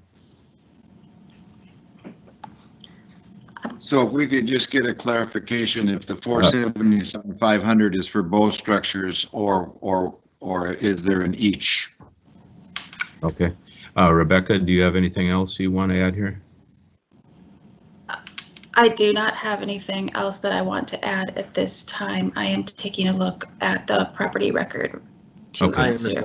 So if we could just get a clarification, if the 477,500 is for both structures, or is there in each? Okay. Rebecca, do you have anything else you want to add here? I do not have anything else that I want to add at this time. I am taking a look at the property record to answer.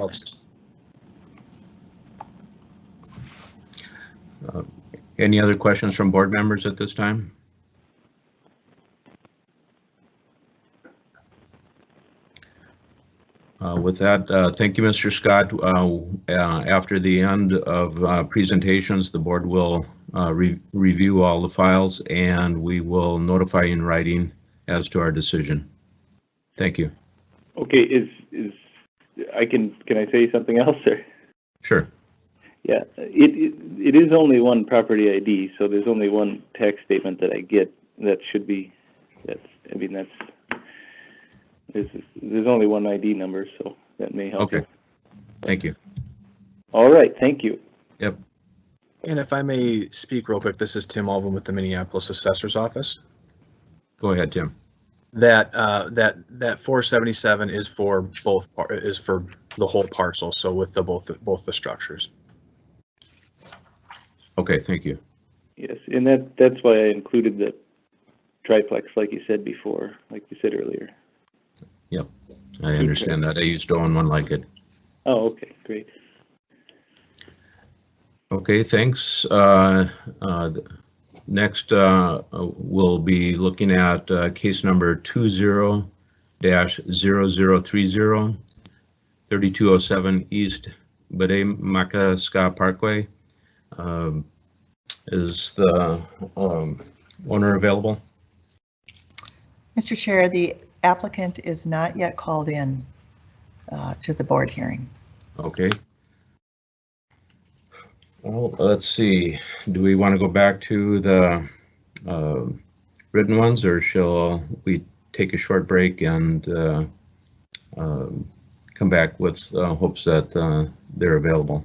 Any other questions from board members at this time? With that, thank you, Mr. Scott. After the end of presentations, the board will review all the files and we will notify in writing as to our decision. Thank you. Okay, can I say something else, sir? Sure. Yeah, it is only one property ID, so there's only one tax statement that I get that should be, there's only one ID number, so that may help. Okay. Thank you. All right, thank you. Yep. And if I may speak real quick, this is Tim Alvin with the Minneapolis Assessor's Office. Go ahead, Tim. That 477 is for is for the whole parcel, so with both the structures. Okay, thank you. Yes, and that's why I included the triplex, like you said before, like you said earlier. Yep, I understand that. I used to own one like it. Oh, okay, great. Okay, thanks. Next, we'll be looking at case number 20-0030, 3207 East Minneapolis Parkway. Is the owner available? Mr. Chair, the applicant is not yet called in to the board hearing. Okay. Well, let's see. Do we want to go back to the written ones, or shall we take a short break and come back with hopes that they're available?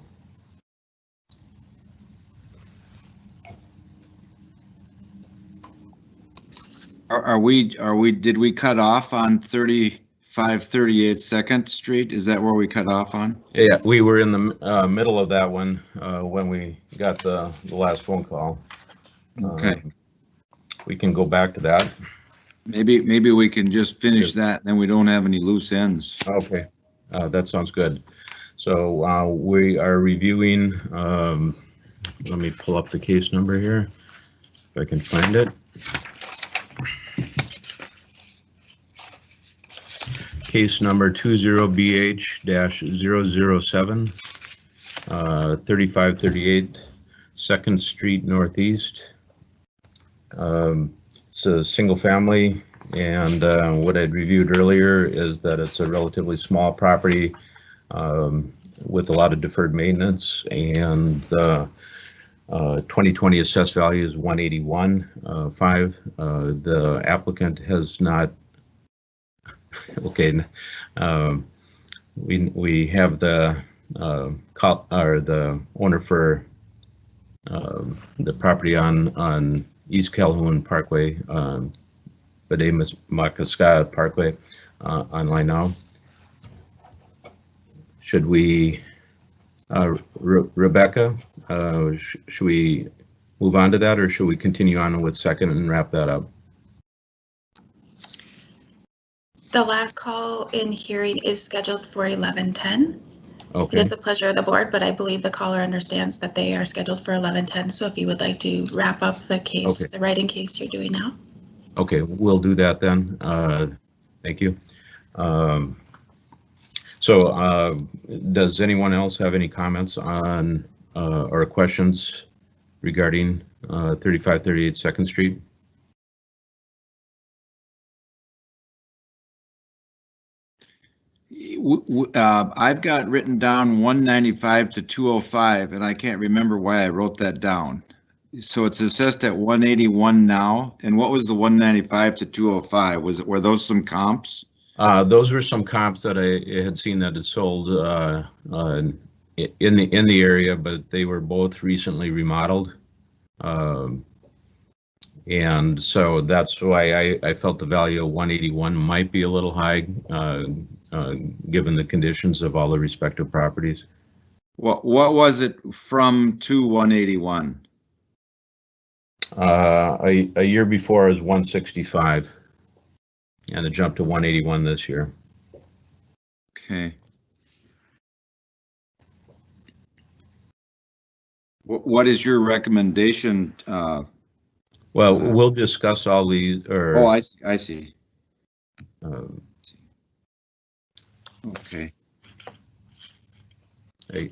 Did we cut off on 3538 2nd Street? Is that where we cut off on? Yeah, we were in the middle of that one when we got the last phone call. Okay. We can go back to that. Maybe we can just finish that, then we don't have any loose ends. Okay, that sounds good. So we are reviewing, let me pull up the case number here, if I can find it. Case number 20BH-007, 3538 2nd Street Northeast. It's a single family, and what I'd reviewed earlier is that it's a relatively small property with a lot of deferred maintenance, and the 2020 assessed value is 181.5. The applicant has not. Okay, we have the the owner for the property on East Calhoun Parkway, Minneapolis Parkway, online now. Should we, Rebecca, should we move on to that, or should we continue on with second and wrap that up? The last call in hearing is scheduled for 11:10. Okay. It is the pleasure of the board, but I believe the caller understands that they are scheduled for 11:10. So if you would like to wrap up the case, Okay. the writing case you're doing now. Okay, we'll do that then. Thank you. Does anyone else have any comments on or questions regarding 3538 2nd Street? I've got written down 195 to 205, and I can't remember why I wrote that down. So it's assessed at 181 now. And what was the 195 to 205? Were those some comps? Those were some comps that I had seen that had sold in the area, but they were both recently remodeled. And so that's why I felt the value of 181 might be a little high, given the conditions of all the respective properties. What was it from to 181? A year before is 165, and it jumped to 181 this year. Okay. What is your recommendation? Well, we'll discuss all these. Oh, I see. Okay. I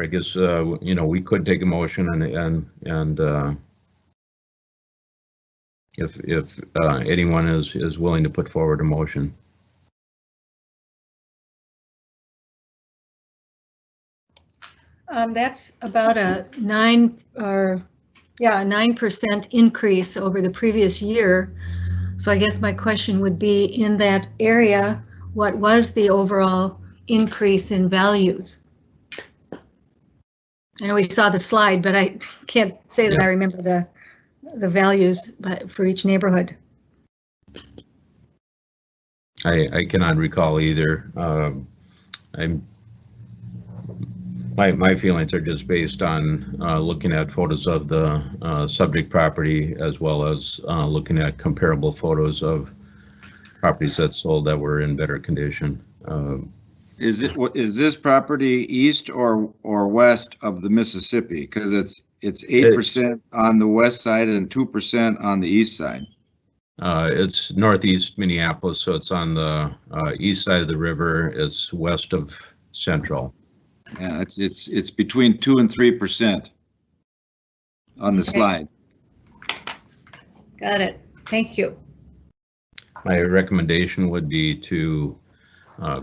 guess we could take a motion and if anyone is willing to put forward a motion. That's about a 9% increase over the previous year. So I guess my question would be, in that area, what was the overall increase in values? I know we saw the slide, but I can't say that I remember the values for each neighborhood. I cannot recall either. My feelings are just based on looking at photos of the subject property as well as looking at comparable photos of properties that sold that were in better condition. Is this property east or west of the Mississippi? Because it's 8% on the west side and 2% on the east side. It's northeast Minneapolis, so it's on the east side of the river. It's west of Central. Yeah, it's between 2 and 3% on the Okay. slide. Got it. Thank you. My recommendation would be to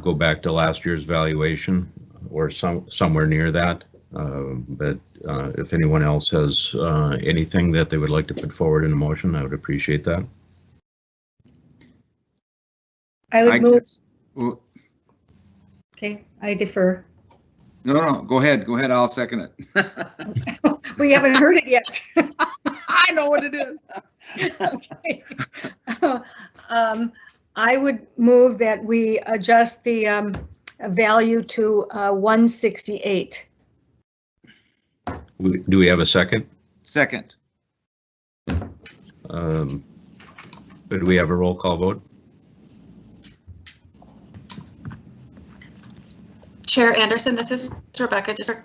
go back to last year's valuation or somewhere near that. But if anyone else has anything that they would like to put forward in a motion, I would appreciate that. I would move. Well, Okay, I defer. no, go ahead. I'll second it. We haven't heard it yet. I know what it is. Okay. I would move that we adjust the value to 168. Do we have a second? Second. Do we have a roll call vote? Chair Anderson, this is Rebecca. Just a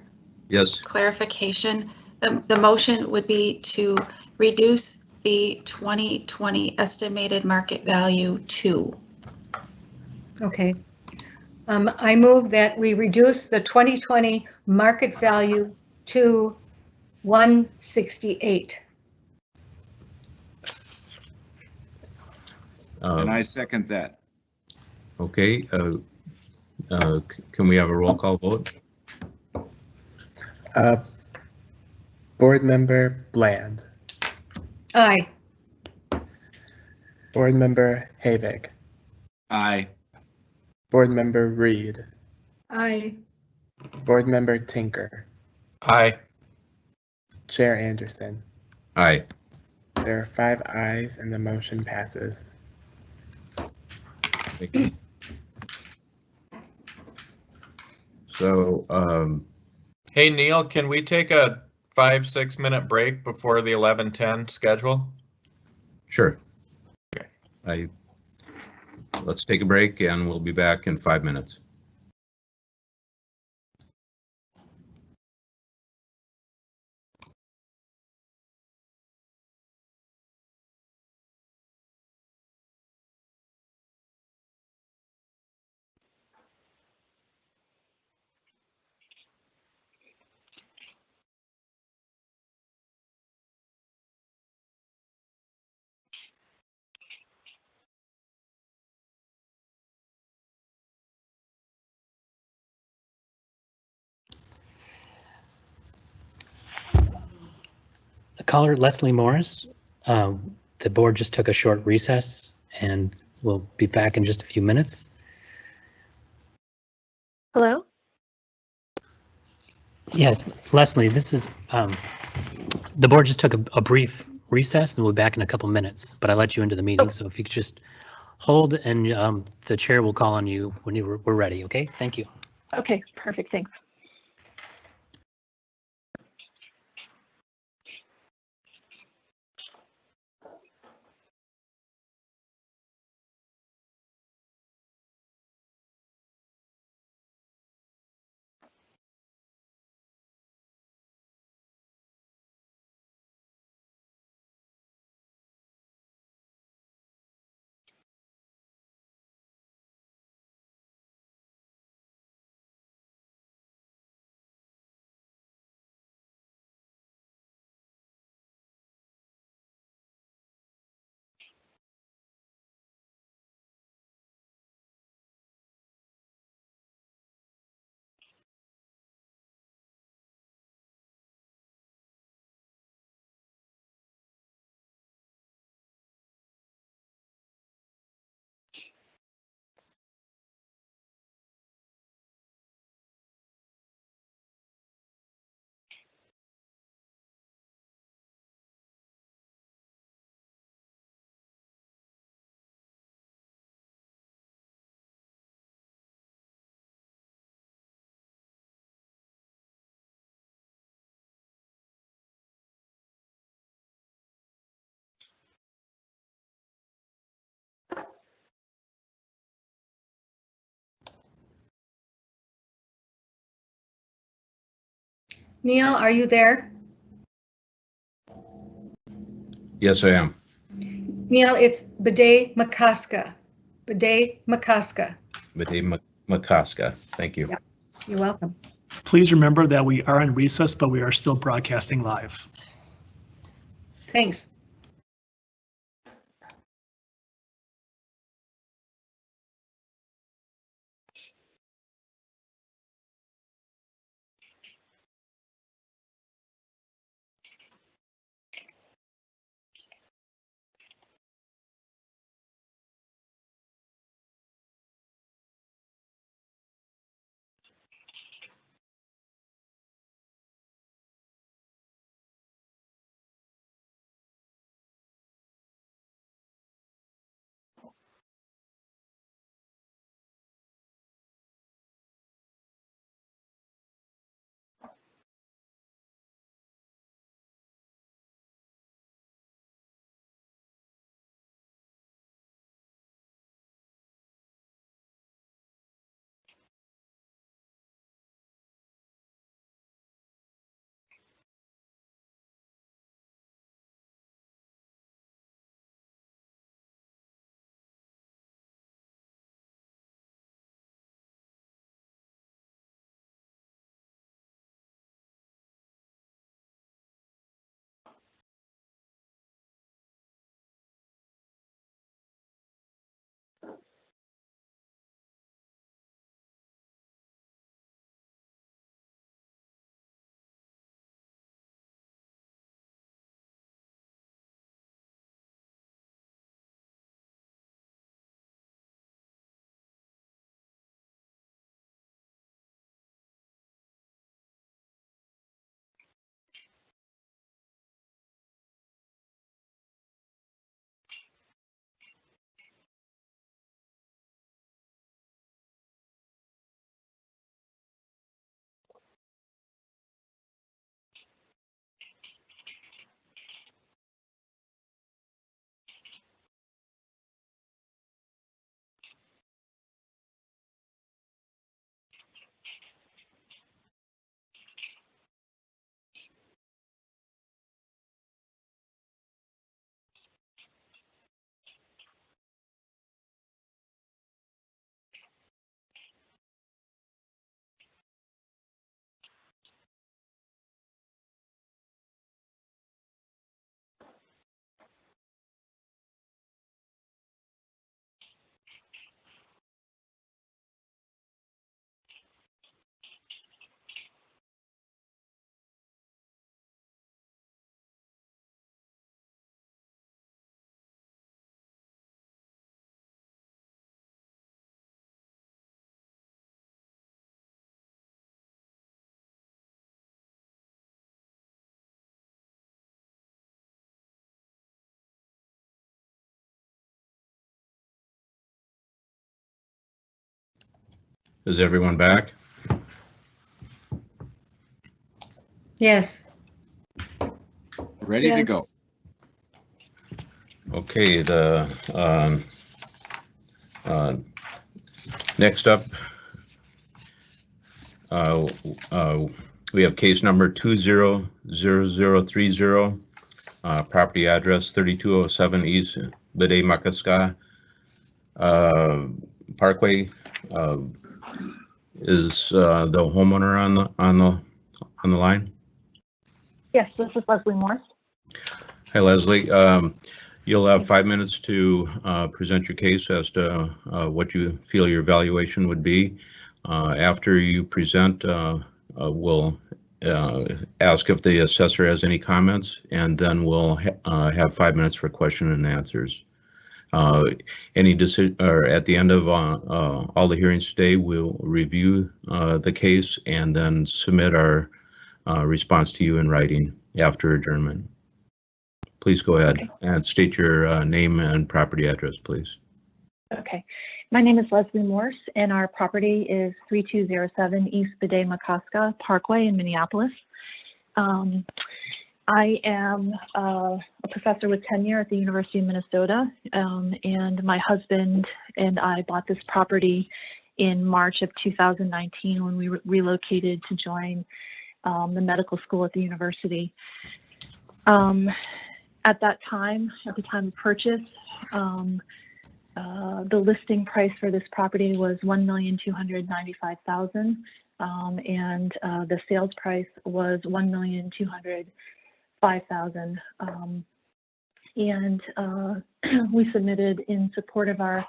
Yes. clarification. The motion would be to reduce the 2020 estimated market value to. Okay. I move that we reduce the 2020 market value to 168. And I second that. Okay. Can we have a roll call vote? Board Member Bland. Aye. Board Member Havig. Aye. Board Member Reed. Aye. Board Member Tinker. Aye. Chair Anderson. Aye. There are 5 ayes and the motion passes. Thank you. So, Hey, Neil, can we take a 5-6 minute break before the 11:10 schedule? sure. Let's take a break and we'll be back in 5 minutes. Caller Leslie Morris, the board just took a short recess and we'll be back in just a few minutes. Hello? Yes, Leslie, this is, the board just took a brief recess and we'll be back in a couple minutes, but I let you into the meeting, so if you could just hold and the chair will call on you when we're ready, okay? Thank you. Okay, perfect, thanks. Neil, are you there? Yes, I am. Neil, it's Bidet McCoska. Bidet McCoska. Bidet McCoska. Thank you. Yep. You're welcome. Please remember that we are on recess, but we are still broadcasting live. Thanks. Is everyone back? Yes. Ready to go. Okay, the next up, we have case number 200030, property address 3207 East Bidet Makaska Parkway. Is the homeowner on the line? Yes, this is Leslie Morris. Hi, Leslie. You'll have 5 minutes to present your case as to what you feel your valuation would be. After you present, we'll ask if the assessor has any comments, and then we'll have 5 minutes for question and answers. Any decision, or at the end of all the hearings today, we'll review the case and then submit our response to you in writing after adjournment. Please go ahead and state your name and property address, please. Okay. My name is Leslie Morse, and our property is 3207 East Bidet Makaska Parkway in Minneapolis. I am a professor with tenure at the University of Minnesota, and my husband and I bought this property in March of 2019 when we relocated to join the medical school at the university. At that time, at the time of purchase, the listing price for this property was $1,295,000, and the sales price was $1,205,000. And we submitted in support of our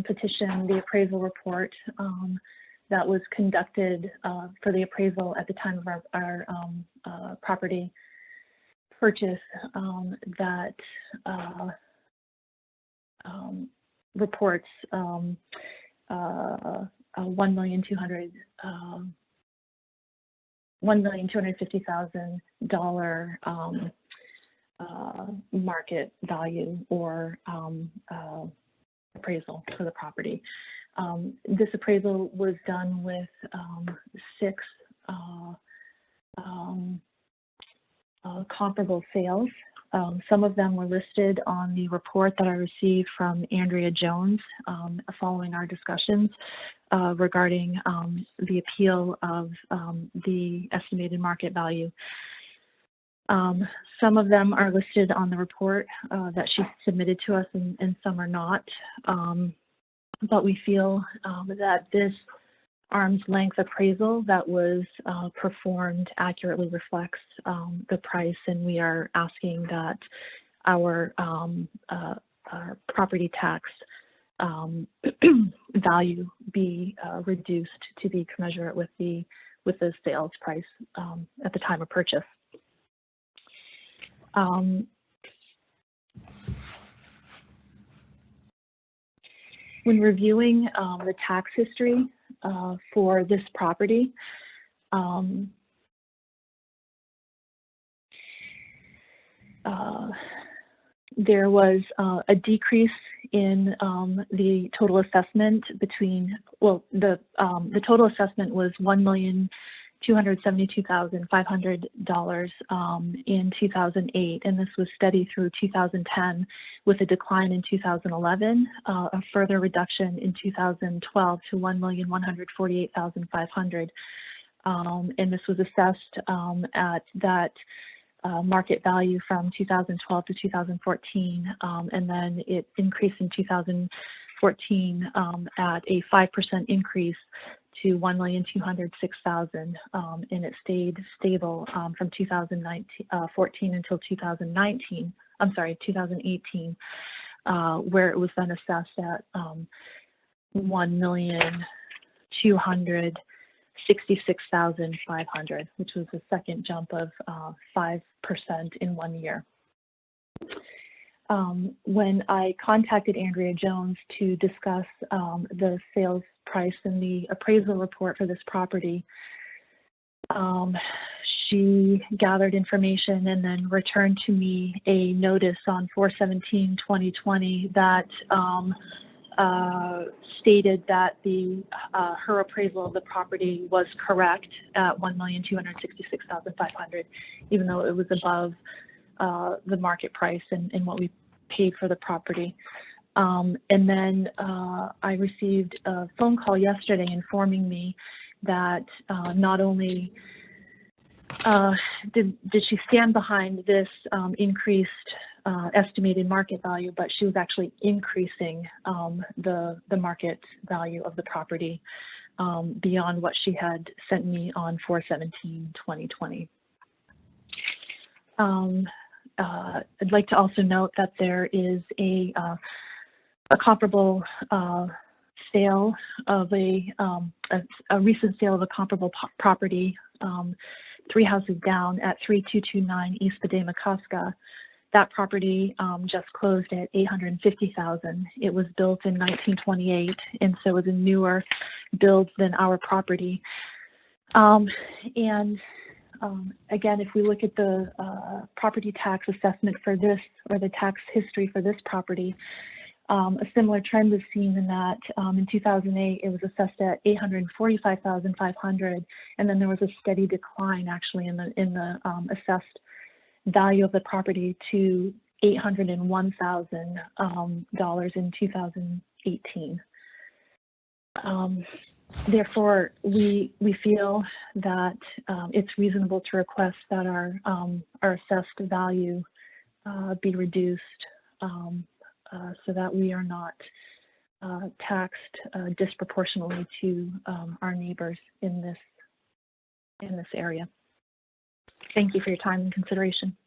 petition the appraisal report that was conducted for the appraisal at the time of our property purchase that reports $1,250,000 market value or appraisal for the property. This appraisal was done with 6 comparable sales. Some of them were listed on the report that I received from Andrea Jones following our discussions regarding the appeal of the estimated market value. Some of them are listed on the report that she submitted to us, and some are not. But we feel that this arm's length appraisal that was performed accurately reflects the price, and we are asking that our property tax value be reduced to be commensurate with the sales price at the time of purchase. When reviewing the tax history for this property, there was a decrease in the total assessment between, well, the total assessment was $1,272,500 in 2008, and this was steady through 2010 with a decline in 2011, a further reduction in 2012 to $1,148,500, and this was assessed at that market value from 2012 to 2014, and then it increased in 2014 at a 5% increase to $1,206,000, and it stayed stable from 2014 until 2018, where it was then assessed at $1,266,500, which was a second jump of 5% in 1 year. When I contacted Andrea Jones to discuss the sales price and the appraisal report for this property, she gathered information and then returned to me a notice on 4/17/2020 that stated that her appraisal of the property was correct at $1,266,500, even though it was above the market price and what we paid for the property. And then I received a phone call yesterday informing me that not only did she stand behind this increased estimated market value, but she was actually increasing the market value of the property beyond what she had sent me on 4/17/2020. I'd like to also note that there is a comparable sale of a recent sale of a comparable property, 3 houses down at 3229 East Padema-Cosca. That property just closed at $850,000. It was built in 1928, and so it was a newer build than our property. Again, if we look at the property tax assessment for this, or the tax history for this property, a similar trend was seen in that in 2008 it was assessed at $845,500, and then there was a steady decline actually in the assessed value of the property to $801,000 in 2018. Therefore, we feel that it's reasonable to request that our assessed value be reduced so that we are not taxed disproportionately to our neighbors in this area. Thank you for your time and consideration.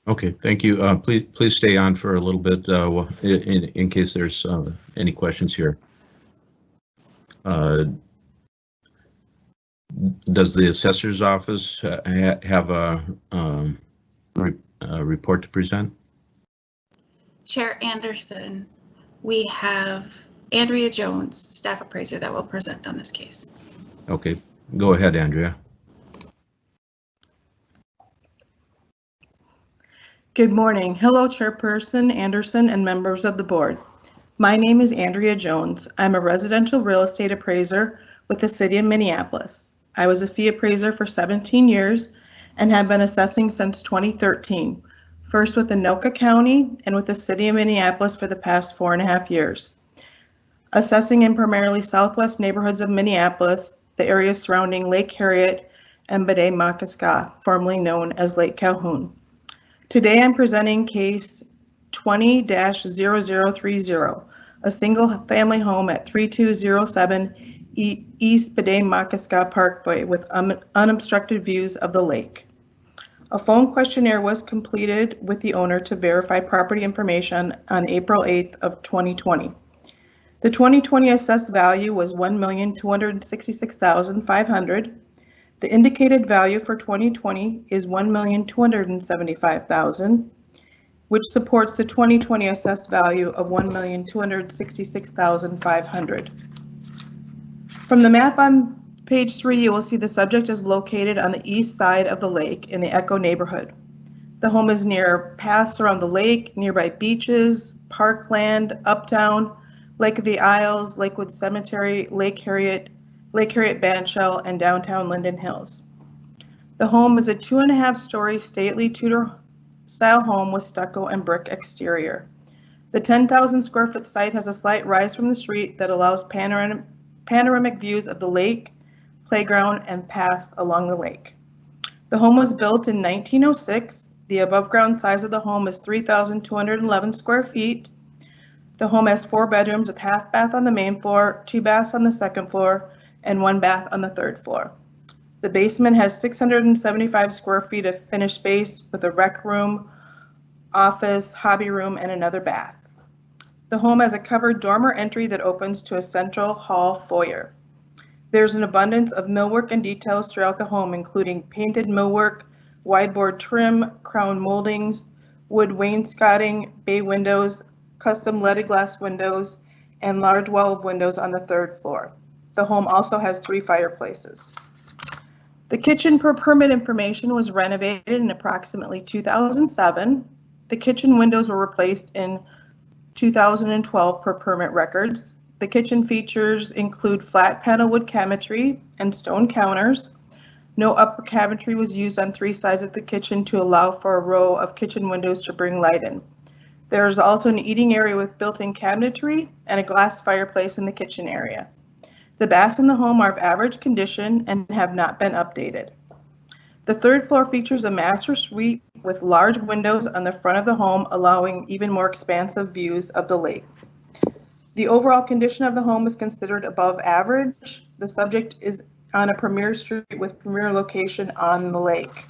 Okay, thank you. Please stay on for a little bit in case there's any questions here. Does the assessor's office have a report to present? Chair Anderson, we have Andrea Jones, staff appraiser, that will present on this case. Okay, go ahead, Andrea. Good morning. Hello, Chairperson Anderson and members of the board. My name is Andrea Jones. I'm a residential real estate appraiser with the city of Minneapolis. I was a fee appraiser for 17 years and have been assessing since 2013, first with Anoka County and with the city of Minneapolis for the past 4.5 years. Assessing in primarily southwest neighborhoods of Minneapolis, the areas surrounding Lake Harriet and Bede-Makaska, formerly known as Lake Calhoun. Today I'm presenting case 20-0030, a single family home at 3207 East Bede-Makaska Parkway with unobstructed views of the lake. A phone questionnaire was completed with the owner to verify property information on April 8th of 2020. The 2020 assessed value was $1,266,500. The indicated value for 2020 is $1,275,000, which supports the 2020 assessed value of $1,266,500. From the map on page 3, you will see the subject is located on the east side of the lake in the Echo neighborhood. The home is near paths around the lake, nearby beaches, parkland, uptown, Lake of the Isles, Lakewood Cemetery, Lake Harriet Bandshell, and downtown Linden Hills. The home is a 2.5-story stately Tudor-style home with stucco and brick exterior. The 10,000 square foot site has a slight rise from the street that allows panoramic views of the lake, playground, and paths along the lake. The home was built in 1906. The above ground size of the home is 3,211 square feet. The home has 4 bedrooms with half bath on the main floor, 2 baths on the second floor, and 1 bath on the third floor. The basement has 675 square feet of finished space with a rec room, office, hobby room, and another bath. The home has a covered dormer entry that opens to a central hall foyer. There's an abundance of millwork and details throughout the home, including painted millwork, wide-board trim, crown moldings, wood wainscoting, bay windows, custom leaded glass windows, and large wall of windows on the 3rd floor. The home also has 3 fireplaces. The kitchen per permit information was renovated in approximately 2007. The kitchen windows were replaced in 2012 per permit records. The kitchen features include flat panel wood cabinetry and stone counters. No upper cabinetry was used on 3 sides of the kitchen to allow for a row of kitchen windows to bring light in. There is also an eating area with built-in cabinetry and a glass fireplace in the kitchen area. The baths in the home are of average condition and have not been updated. The 3rd floor features a master suite with large windows on the front of the home, allowing even more expansive views of the lake. The overall condition of the home is considered above average. The subject is on a premier street with premier location on the lake.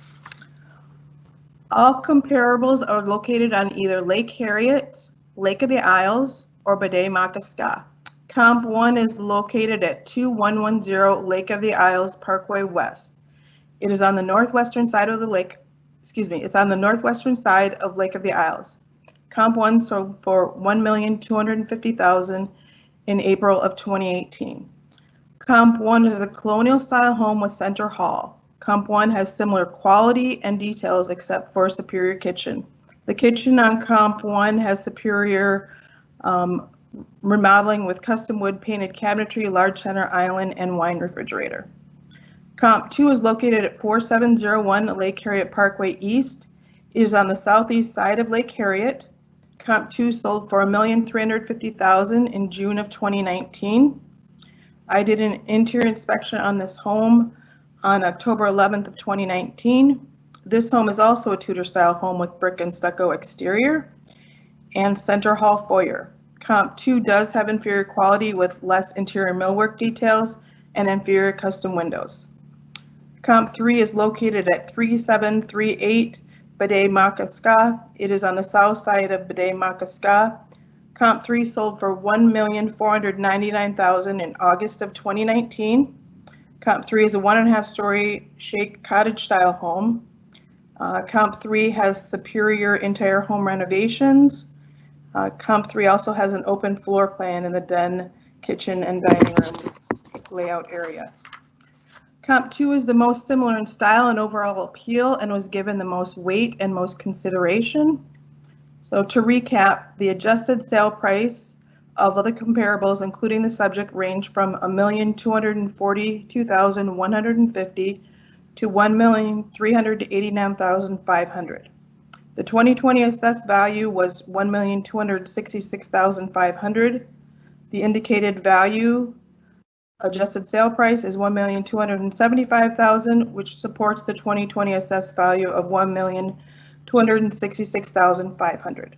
All comparables are located on either Lake Harriet, Lake of the Isles, or Bede-Makaska. Comp 1 is located at 2110 Lake of the Isles Parkway West. It is on the northwestern side of the lake, it's on the northwestern side of Lake of the Isles. Comp 1 sold for $1,250,000 in April of 2018. Comp 1 is a colonial style home with center hall. Comp 1 has similar quality and details except for a superior kitchen. The kitchen on Comp 1 has superior remodeling with custom wood painted cabinetry, large center island, and wine refrigerator. Comp 2 is located at 4701 Lake Harriet Parkway East. It is on the southeast side of Lake Harriet. Comp 2 sold for $1,350,000 in June of 2019. I did an interior inspection on this home on October 11th of 2019. This home is also a Tudor style home with brick and stucco exterior and center hall foyer. Comp 2 does have inferior quality with less interior millwork details and inferior custom windows. Comp 3 is located at 3738 Bade Makaska. It is on the south side of Bade Makaska. Comp 3 sold for $1,499,000 in August of 2019. Comp 3 is a 1.5 story shake cottage style home. Comp 3 has superior entire home renovations. Comp 3 also has an open floor plan in the den, kitchen, and dining room layout area. Comp 2 is the most similar in style and overall appeal and was given the most weight and most consideration. So to recap, the adjusted sale price of the comparables, including the subject, range from $1,242,150 to $1,389,500. The 2020 assessed value was $1,266,500. The indicated value adjusted sale price is $1,275,000, which supports the 2020 assessed value of $1,266,500.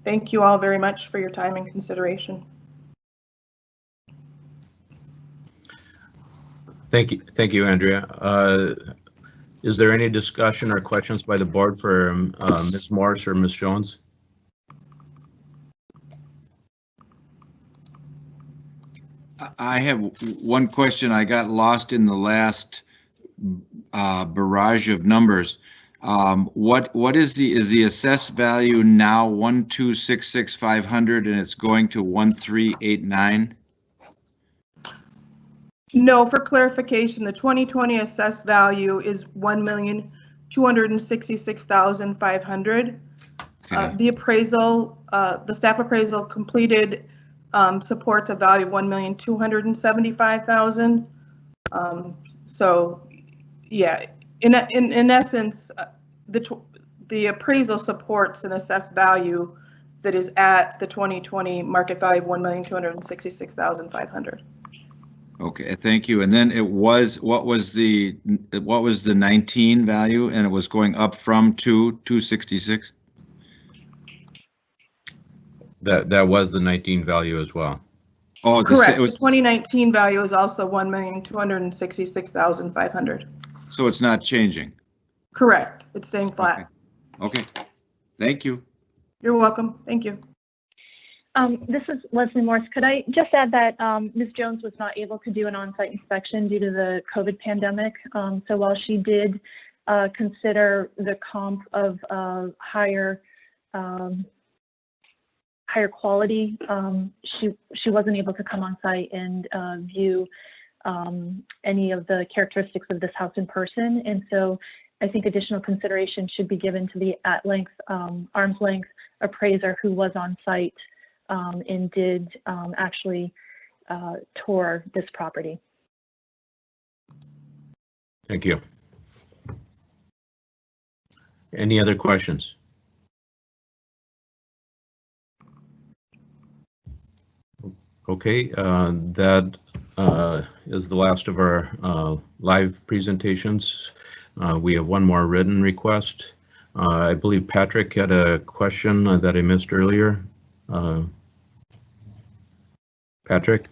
Thank you all very much for your time and consideration. Thank you, Andrea. Is there any discussion or questions by the board for Ms. Morris or Ms. Jones? I have one question. I got lost in the last barrage of numbers. What is the assessed value now? 1,266,500, and it's going to 1,389. No, for clarification, the 2020 assessed value is $1,266,500. Okay. The appraisal, the staff appraisal completed supports a value of $1,275,000. So, yeah, in essence, the appraisal supports an assessed value that is at the 2020 market value of $1,266,500. Okay, thank you. And then it was, what was the 19 value, and it was going up from 266? That was the 19 value as well. Oh, correct. The 2019 value is also $1,266,500. So it's not changing. Correct. It's staying flat. Okay. Thank you. You're welcome. Thank you. This is Leslie Morse. Could I just add that Ms. Jones was not able to do an on-site inspection due to the COVID pandemic. So while she did consider the comp of higher quality, she wasn't able to come on site and view any of the characteristics of this house in person. And so I think additional consideration should be given to the arm's length appraiser who was on site and did actually tour this property. Thank you. Any other questions? Okay, that is the last of our live presentations. We have one more written request. I believe Patrick had a question that I missed earlier. Patrick?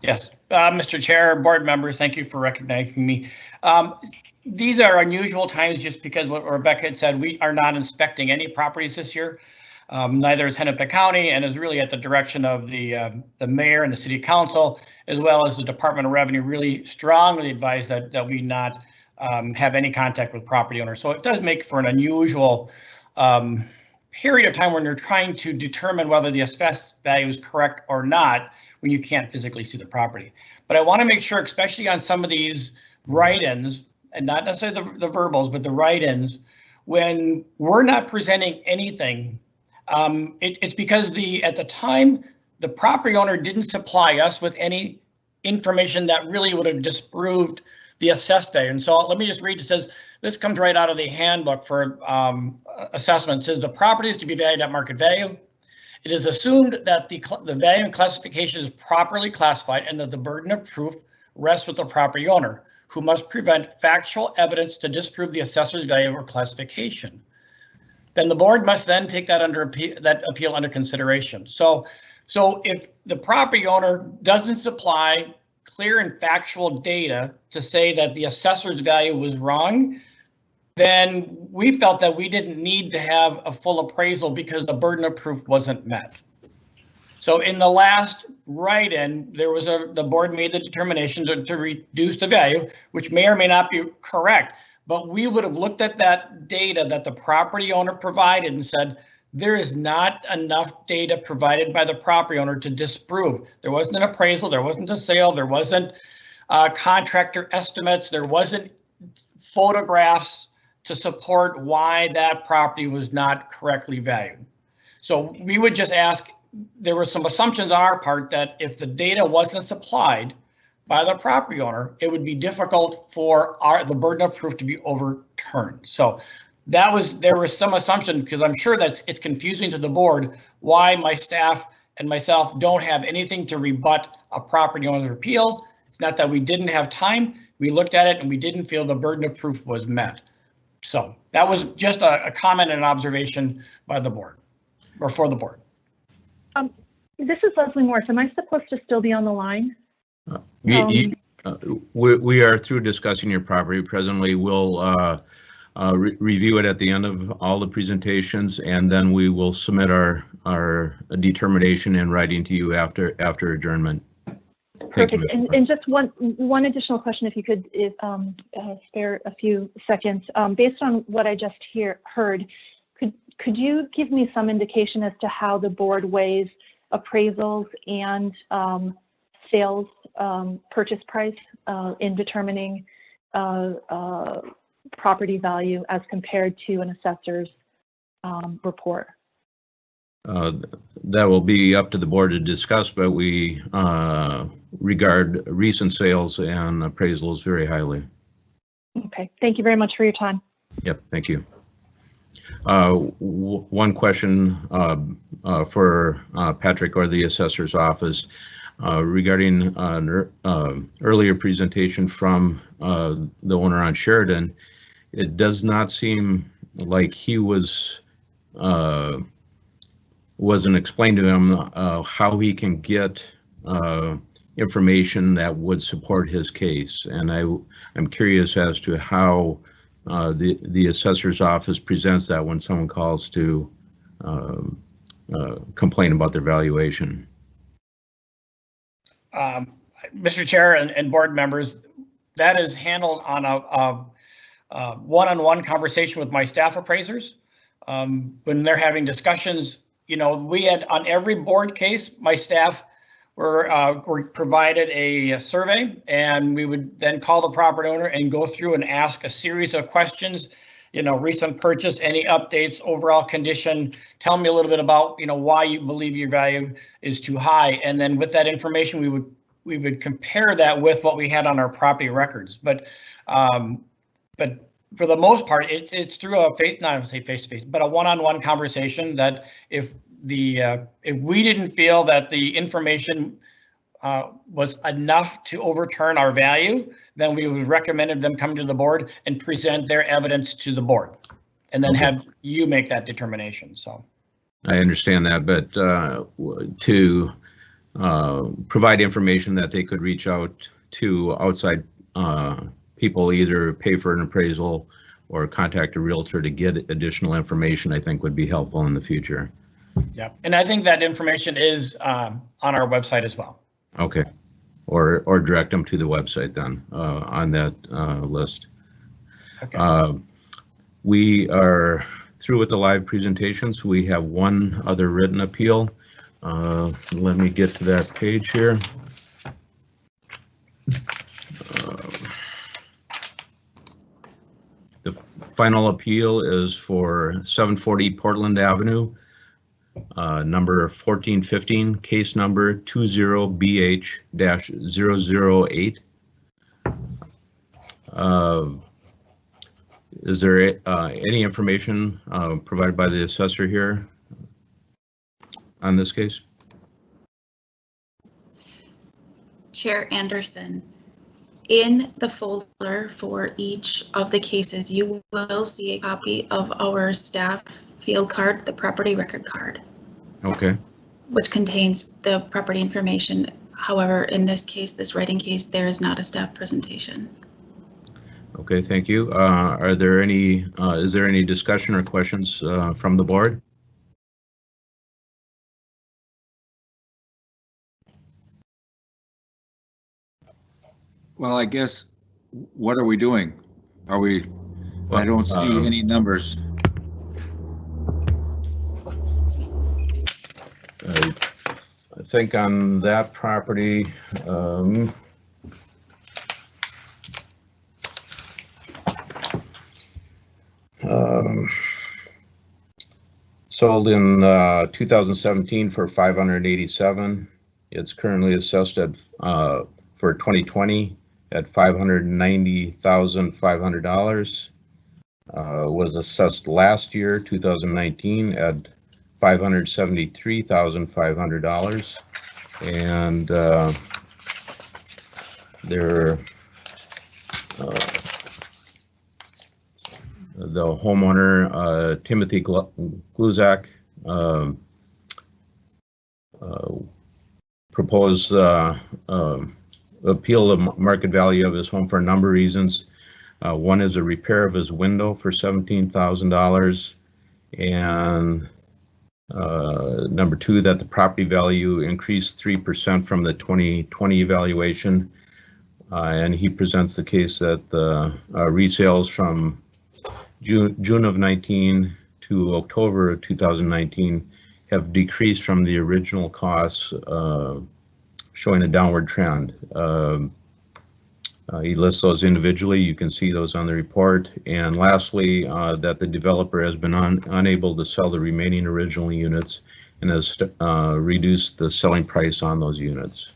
Yes, Mr. Chair, board members, thank you for recognizing me. These are unusual times just because what Rebecca had said, we are not inspecting any properties this year. Neither is Hennepin County, and is really at the direction of the mayor and the city council, as well as the Department of Revenue, really strongly advise that we not have any contact with property owners. So it does make for an unusual period of time when you're trying to determine whether the assessed value is correct or not when you can't physically see the property. But I want to make sure, especially on some of these write-ins, and not necessarily the verbals, but the write-ins, when we're not presenting anything, it's because at the time, the property owner didn't supply us with any information that really would have disproved the assessed value. And so let me just read, it says, this comes right out of the handbook for assessment. It says the property is to be valued at market value. It is assumed that the value and classification is properly classified and that the burden of proof rests with the property owner, who must present factual evidence to disprove the assessor's value or classification. Then the board must then take that appeal under consideration. So if the property owner doesn't supply clear and factual data to say that the assessor's value was wrong, then we felt that we didn't need to have a full appraisal because the burden of proof wasn't met. So in the last write-in, the board made the determination to reduce the value, which may or may not be correct, but we would have looked at that data that the property owner provided and said, there is not enough data provided by the property owner to disprove. There wasn't an appraisal, there wasn't a sale, there wasn't contractor estimates, there wasn't photographs to support why that property was not correctly valued. So we would just ask, there were some assumptions on our part that if the data wasn't supplied by the property owner, it would be difficult for the burden of proof to be overturned. So there was some assumption, because I'm sure that it's confusing to the board why my staff and myself don't have anything to rebut a property owner's appeal. It's not that we didn't have time. We looked at it and we didn't feel the burden of proof was met. So that was just a comment and an observation by the board, or for the board. This is Leslie Morris. Am I supposed to still be on the line? We are through discussing your property. Presently, we'll review it at the end of all the presentations, and then we will submit our determination in writing to you after adjournment. Perfect. And just one additional question, if you could spare a few seconds. Based on what I just heard, could you give me some indication as to how the board weighs appraisals and sales purchase price in determining property value as compared to an assessor's report? That will be up to the board to discuss, but we regard recent sales and appraisals very highly. Okay, thank you very much for your time. Yep, thank you. One question for Patrick or the assessor's office regarding an earlier presentation from the owner on Sheridan. It does not seem like he wasn't explained to him how he can get information that would support his case, and I'm curious as to how the assessor's office presents that when someone calls to complain about their valuation. Mr. Chair and board members, that is handled on a one-on-one conversation with my staff appraisers. When they're having discussions, we had on every board case, my staff were provided a survey, and we would then call the property owner and go through and ask a series of questions. Recent purchase, any updates, overall condition, tell me a little bit about, why you believe your value is too high. And then with that information, we would compare that with what we had on our property records. But for the most part, it's through a face-to-face, but a one-on-one conversation that if we didn't feel that the information was enough to overturn our value, then we would recommend them come to the board and present their evidence to the board, and then have you make that determination. So I understand that, but to provide information that they could reach out to outside people, either pay for an appraisal or contact a realtor to get additional information, I think would be helpful in the future. Yeah, and I think that information is on our website as well. Okay, or direct them to the website then on that list. Okay. We are through with the live presentations. We have one other written appeal. Let me get to that page here. The final appeal is for 740 Portland Avenue, number 1415, case number 20BH-008. Is there any information provided by the assessor here? on this case? Chair Anderson, in the folder for each of the cases, you will see a copy of our staff field card, the property record card. Okay. Which contains the property information. However, in this case, this writing case, there is not a staff presentation. Okay, thank you. Are there any, is there any discussion or questions from the board? Well, I guess, what are we doing? Are we, I don't see any numbers. I think on that property, sold in 2017 for $587. It's currently assessed at for 2020 at $590,500. Was assessed last year, 2019, at $573,500, and the homeowner, Timothy Gluzak, proposed appeal the market value of his home for a number of reasons. One is a repair of his window for $17,000, and number two, that the property value increased 3% from the 2020 evaluation. And he presents the case that the resales from June of 19 to October of 2019 have decreased from the original costs, showing a downward trend. He lists those individually. You can see those on the report. And lastly, that the developer has been unable to sell the remaining original units and has reduced the selling price on those units.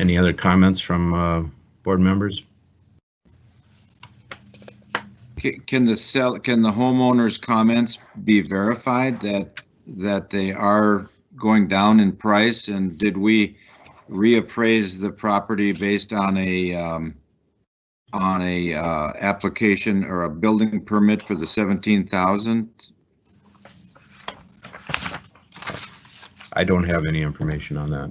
Any other comments from board members? Can the homeowner's comments be verified that they are going down in price, and did we reappraise the property based on a application or a building permit for the 17,000? I don't have any information on that.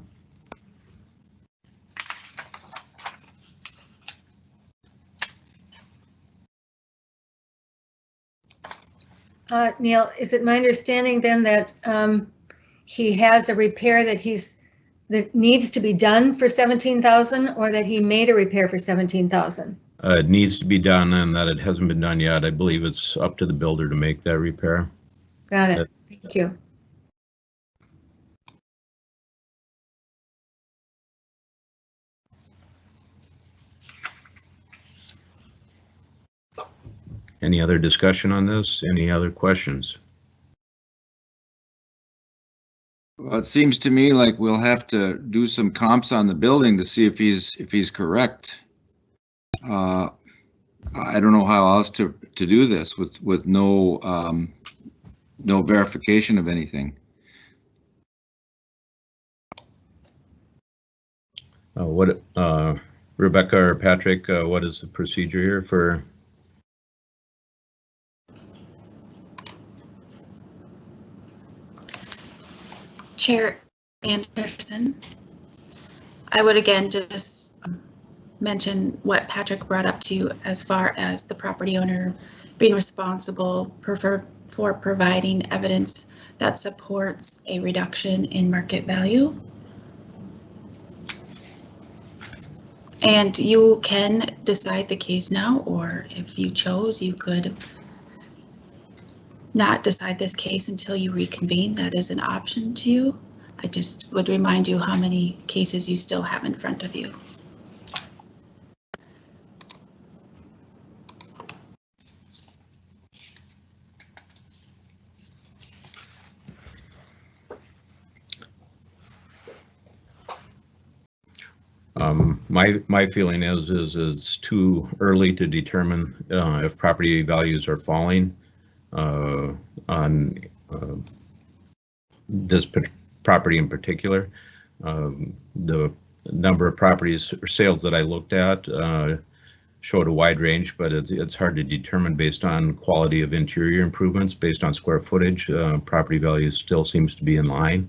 Neil, is it my understanding then that he has a repair that needs to be done for 17,000, or that he made a repair for 17,000? It needs to be done, and that it hasn't been done yet. I believe it's up to the builder to make that repair. Got it. Thank you. Any other discussion on this? Any other questions? Well, it seems to me like we'll have to do some comps on the building to see if he's correct. I don't know how else to do this with no no verification of anything. What, Rebecca or Patrick, what is the procedure here for? Chair Anderson, I would again just mention what Patrick brought up to you as far as the property owner being responsible for providing evidence that supports a reduction in market value. And you can decide the case now, or if you chose, you could not decide this case until you reconvene. That is an option to you. I just would remind you how many cases you still have in front of you. My feeling is it's too early to determine if property values are falling on this property in particular. The number of properties or sales that I looked at showed a wide range, but it's hard to determine based on quality of interior improvements. Based on square footage, property value still seems to be in line.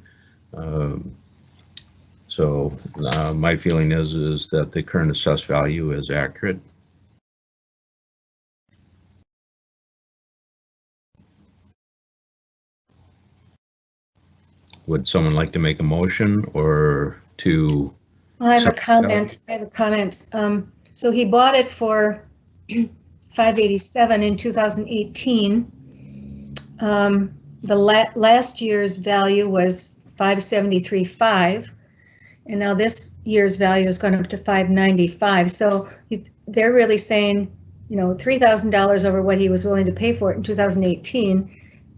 So my feeling is that the current assessed value is accurate. Would someone like to make a motion or to? I have a comment. So he bought it for $587 in 2018. The last year's value was $573.5, and now this year's value has gone up to $595. So they're really saying, you know, $3,000 over what he was willing to pay for it in 2018.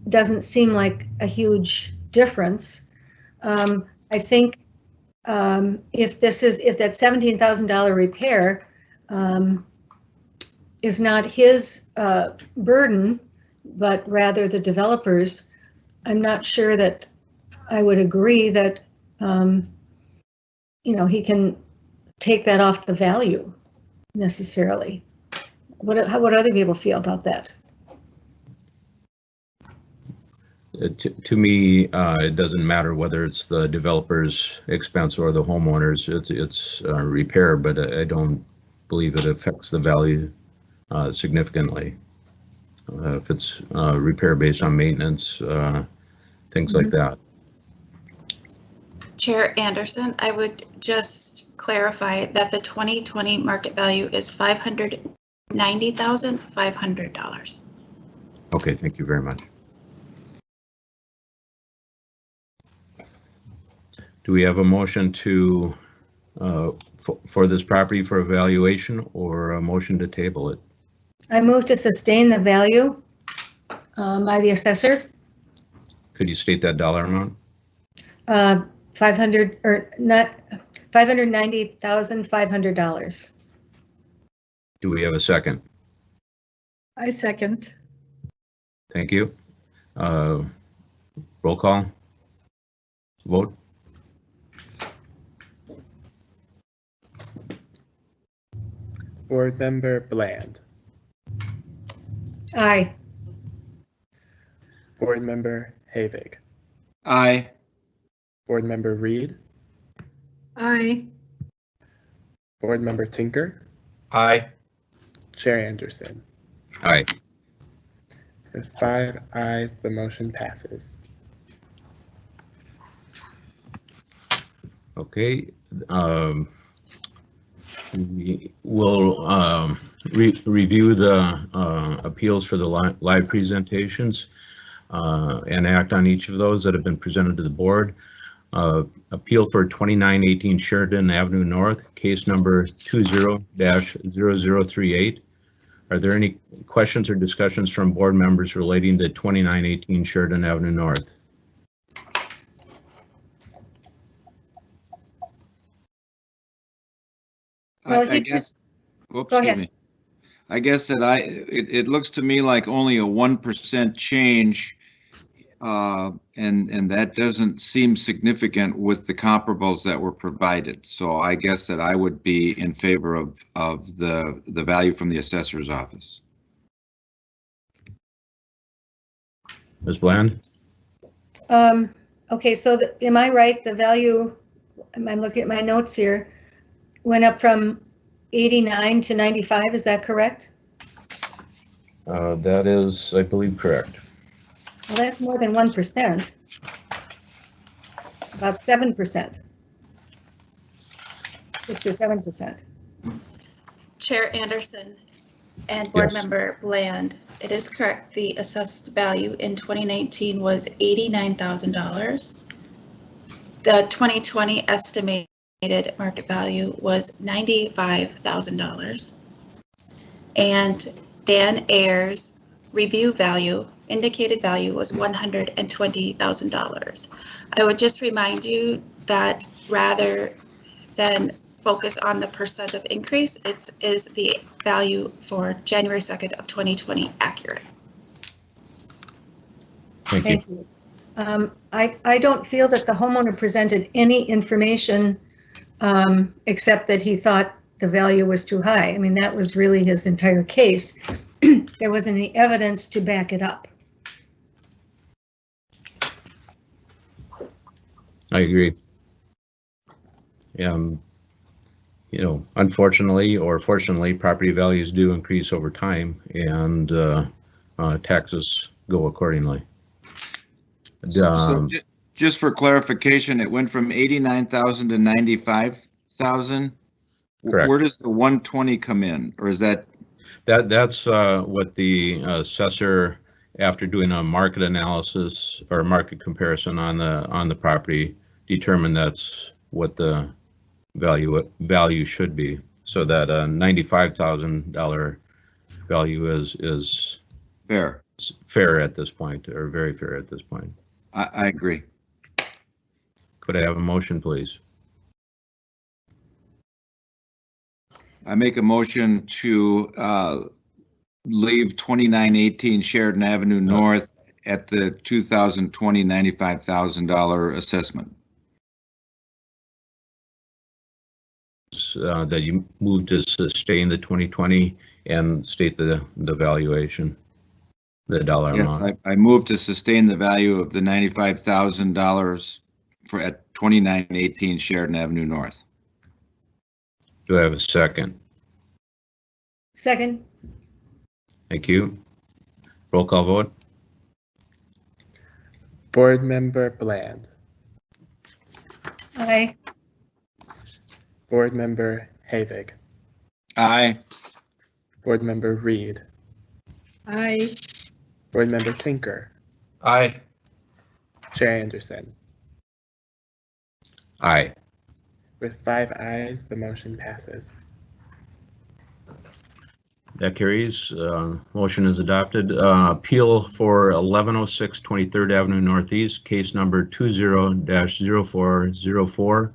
Doesn't seem like a huge difference. I think if that $17,000 repair is not his burden, but rather the developer's, I'm not sure that I would agree that you know, he can take that off the value necessarily. What other people feel about that? To me, it doesn't matter whether it's the developer's expense or the homeowner's. It's repair, but I don't believe it affects the value significantly. If it's repair based on maintenance, things like that. Chair Anderson, I would just clarify that the 2020 market value is $590,500. Okay, thank you very much. Do we have a motion to for this property for evaluation or a motion to table it? I move to sustain the value by the assessor. Could you state that dollar amount? $590,500. Do we have a second? I second. Thank you. Roll call. Vote. Board Member Bland. Aye. Board Member Havig. Aye. Board Member Reed. Aye. Board Member Tinker. Aye. Chair Anderson. Aye. With 5 ayes, the motion passes. Okay. We will review the appeals for the live presentations and act on each of those that have been presented to the board. Appeal for 2918 Sheridan Avenue North, case number 20-0038. Are there any questions or discussions from board members relating to 2918 Sheridan Avenue North? I guess, whoops, Go ahead. excuse me. I guess that it looks to me like only a 1% change, and that doesn't seem significant with the comparables that were provided. So I guess that I would be in favor of the value from the assessor's office. Ms. Bland? Okay, so am I right? The value, I'm looking at my notes here, went up from 89 to 95, is that correct? That is, I believe, correct. Well, that's more than 1%. About 7%. 6 or 7%. Chair Anderson and Board Yes. Member Bland, it is correct. The assessed value in 2019 was $89,000. The 2020 estimated market value was $95,000. And Dan Ayer's review value, indicated value, was $120,000. I would just remind you that rather than focus on the percent of increase, is the value for January 2nd of 2020 accurate? Thank you. I don't feel that the homeowner presented any information except that he thought the value was too high. I mean, that was really his entire case. There wasn't any evidence to back it up. I agree. You know, unfortunately or fortunately, property values do increase over time, and taxes go accordingly. So just for clarification, it went from 89,000 to 95,000. Correct. Where does the 120 come in, or is that? That's what the assessor, after doing a market analysis or market comparison on the property, determined that's what the value should be. So that $95,000 value is fair at this point, or very fair at this point. I agree. Could I have a motion, please? I make a motion to leave 2918 Sheridan Avenue North at the 2020 $95,000 assessment. That you move to sustain the 2020 and state the valuation, the dollar amount. Yes, I move to sustain the value of the $95,000 for at 2918 Sheridan Avenue North. Do I have a second? Second. Thank you. Roll call vote. Board Member Bland. Aye. Board Member Havig. Aye. Board Member Reed. Aye. Board Member Tinker. Aye. Chair Anderson. Aye. With 5 ayes, the motion passes. That carries. Motion is adopted. Appeal for 1106 23rd Avenue Northeast, case number 20-0404.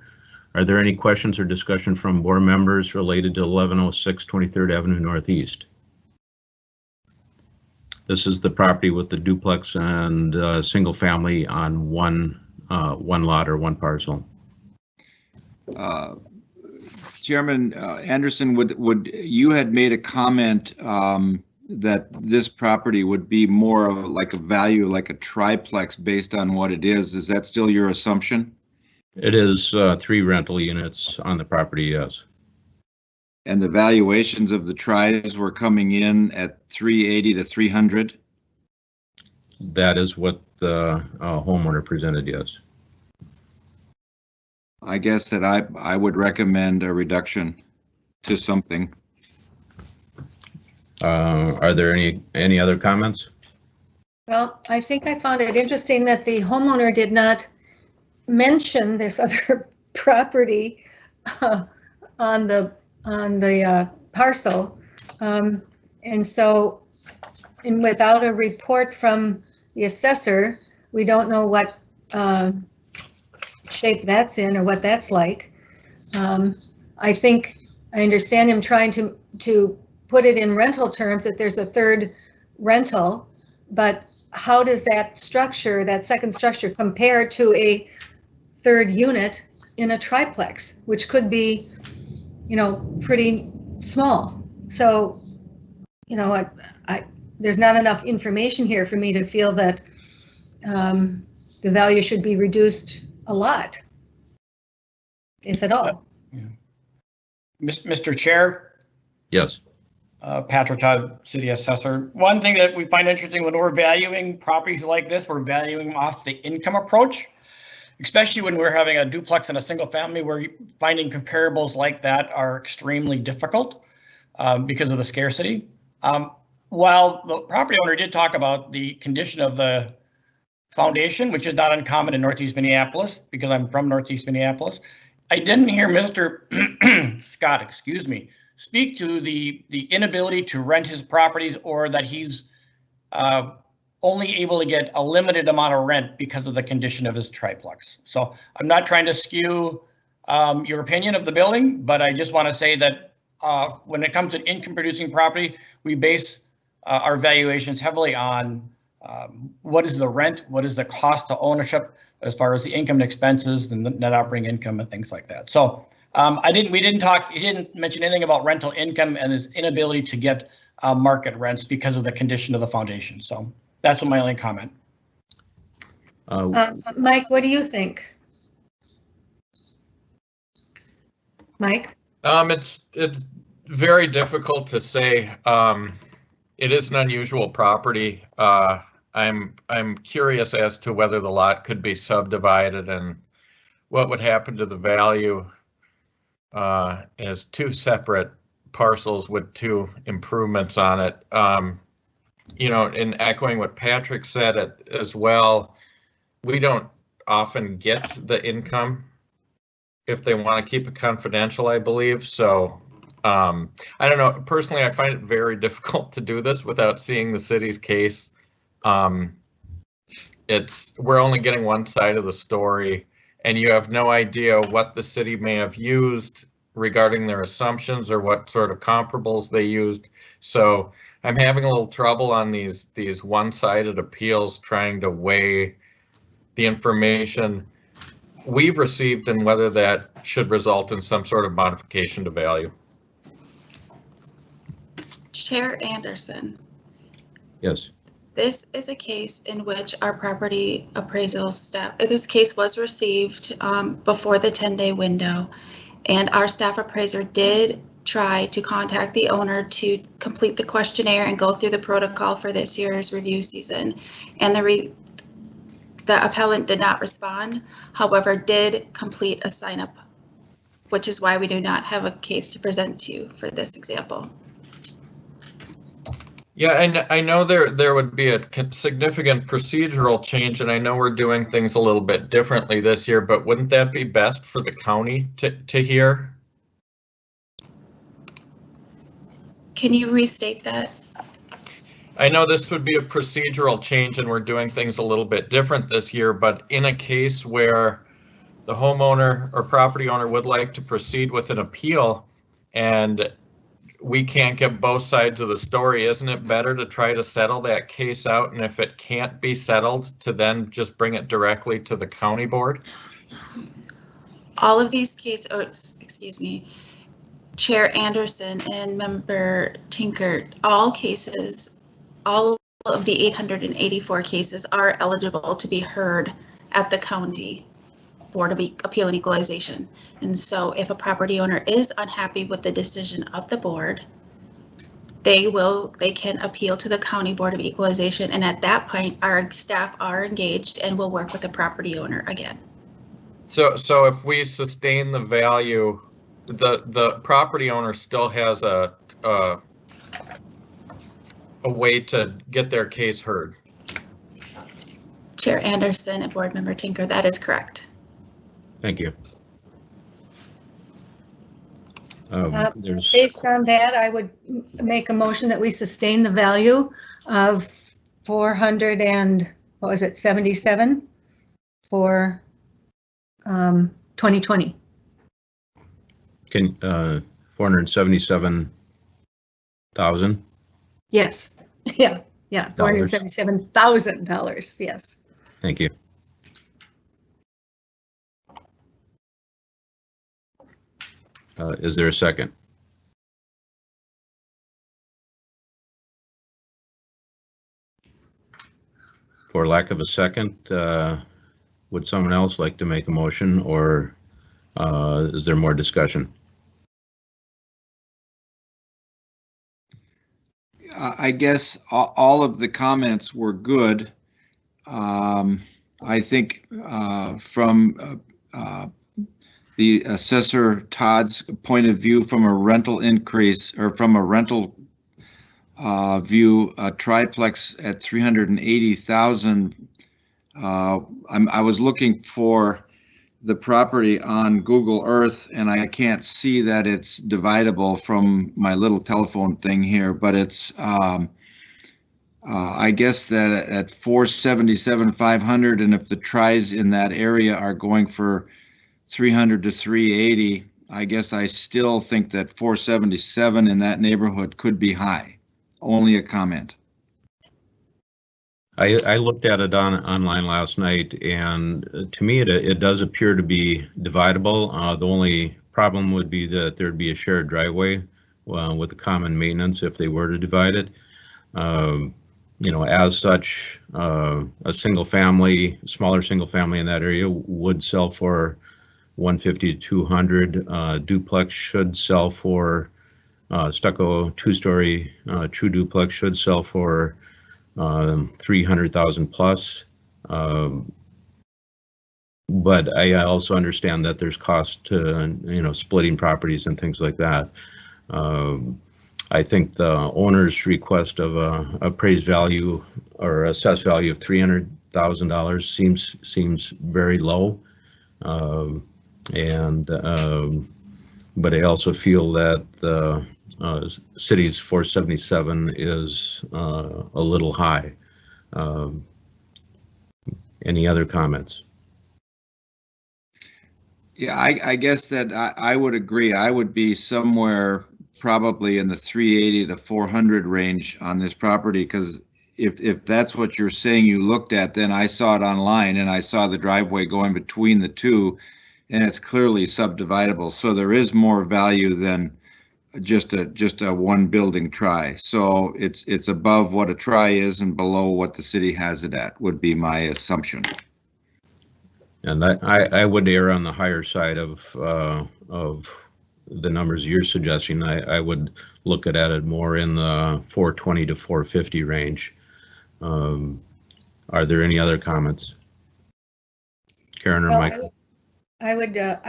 Are there any questions or discussion from board members related to 1106 23rd Avenue Northeast? This is the property with the duplex and single family on one lot or one parcel. Chairman Anderson, would you had made a comment that this property would be more of like a value, like a triplex based on what it is. Is that still your assumption? It is 3 rental units on the property, yes. And the valuations of the tries were coming in at 380 to 300? That is what the homeowner presented, yes. I guess that I would recommend a reduction to something. Are there any other comments? Well, I think I found it interesting that the homeowner did not mention this other property on the parcel, and so, and without a report from the assessor, we don't know what shape that's in or what that's like. I think I understand him trying to put it in rental terms that there's a third rental, but how does that structure, that second structure, compare to a third unit in a triplex, which could be, you know, pretty small? So, you know, there's not enough information here for me to feel that the value should be reduced a lot, if at all. Mr. Chair? Yes. Patrick Todd, City Assessor. One thing that we find interesting when we're valuing properties like this, we're valuing them off the income approach, especially when we're having a duplex and a single family, where finding comparables like that are extremely difficult because of the scarcity. While the property owner did talk about the condition of the foundation, which is not uncommon in Northeast Minneapolis, because I'm from Northeast Minneapolis, I didn't hear Mr. Scott, excuse me, speak to the inability to rent his properties, or that he's only able to get a limited amount of rent because of the condition of his triplex. So I'm not trying to skew your opinion of the building, but I just want to say that when it comes to income producing property, we base our valuations heavily on what is the rent, what is the cost to ownership as far as the income and expenses, the net operating income and things like that. So he didn't mention anything about rental income and his inability to get market rents because of the condition of the foundation. So that's my only comment. Mike, what do you think? Mike? It's very difficult to say. It is an unusual property. I'm curious as to whether the lot could be subdivided and what would happen to the value as two separate parcels with two improvements on it. You know, in echoing what Patrick said as well, we don't often get the income if they want to keep it confidential, I believe. So I don't know. Personally, I find it very difficult to do this without seeing the city's case. We're only getting one side of the story, and you have no idea what the city may have used regarding their assumptions or what sort of comparables they used. So I'm having a little trouble on these one-sided appeals, trying to weigh the information we've received and whether that should result in some sort of modification to value. Chair Anderson. Yes. This is a case in which our property appraisal staff, this case was received before the 10-day window, and our staff appraiser did try to contact the owner to complete the questionnaire and go through the protocol for this year's review season. And the appellant did not respond, however, did complete a sign-up, which is why we do not have a case to present to you for this example. Yeah, and I know there would be a significant procedural change, and I know we're doing things a little bit differently this year, but wouldn't that be best for the county to hear? Can you restate that? I know this would be a procedural change and we're doing things a little bit different this year, but in a case where the homeowner or property owner would like to proceed with an appeal and we can't get both sides of the story, isn't it better to try to settle that case out? And if it can't be settled, to then just bring it directly to the county board? All of these cases, excuse me, Chair Anderson and Member Tinker, all of the 884 cases are eligible to be heard at the county Board of Appeal and Equalization. And so if a property owner is unhappy with the decision of the board, they can appeal to the County Board of Equalization. And at that point, our staff are engaged and will work with the property owner again. So if we sustain the value, the property owner still has a way to get their case heard. Chair Anderson and Board Member Tinker, that is correct. Thank you. Based on that, I would make a motion that we sustain the value of 477 for 2020. Can 477,000? Yes. Yeah. $477,000. Yes. Thank you. Is there a second? For lack of a second, would someone else like to make a motion, or is there more discussion? I guess all of the comments were good. I think from the assessor Todd's point of view, from a rental increase or from a rental view, a triplex at 380,000. I was looking for the property on Google Earth and I can't see that it's dividable from my little telephone thing here, but it's I guess that at 477,500, and if the tries in that area are going for 300 to 380, I guess I still think that 477 in that neighborhood could be high. Only a comment. I looked at it online last night, and to me, it does appear to be dividable. The only problem would be that there'd be a shared driveway with the common maintenance if they were to divide it. You know, as such, a smaller single family in that area would sell for 150 to 200. Duplex should sell for stucco 2-story true duplex should sell for 300,000 plus. But I also understand that there's cost to, you know, splitting properties and things like that. I think the owner's request of a appraised value or assessed value of $300,000 seems very low. But I also feel that the city's 477 is a little high. Any other comments? Yeah, I guess that I would agree. I would be somewhere probably in the 380 to 400 range on this property, because if that's what you're saying you looked at, then I saw it online and I saw the driveway going between the two, and it's clearly subdividable. So there is more value than just a one building try. So it's above what a try is and below what the city has it at, would be my assumption. And I would err on the higher side of the numbers you're suggesting. I would look at it more in the 420 to 450 range. Are there any other comments? Karen or Well, Michael? I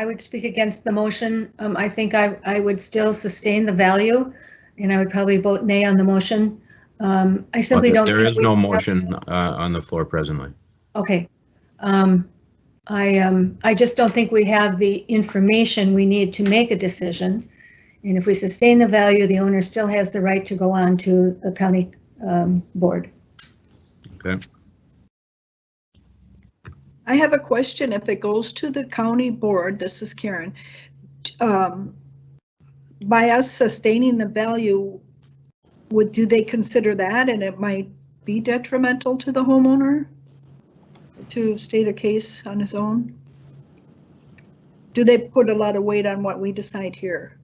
would speak against the motion. I think I would still sustain the value, and I would probably vote nay on the motion. I simply don't. There is no motion on the floor presently. Okay. I just don't think we have the information we need to make a decision. And if we sustain the value, the owner still has the right to go on to the county board. Okay. I have a question. If it goes to the county board, this is Karen, by us sustaining the value, do they consider that, and it might be detrimental to the homeowner to state a case on his own? Do they put a lot of weight on what we decide here?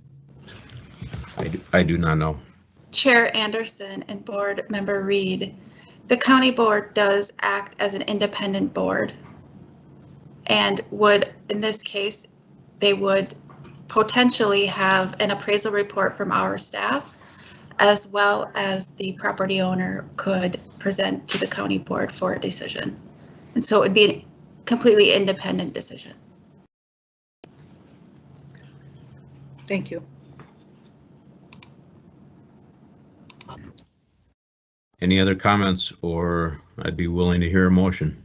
I do not know. Chair Anderson and Board Member Reed, the county board does act as an independent board, and would, in this case, they would potentially have an appraisal report from our staff, as well as the property owner could present to the county board for a decision. And so it would be a completely independent decision. Thank you. Any other comments, or I'd be willing to hear a motion.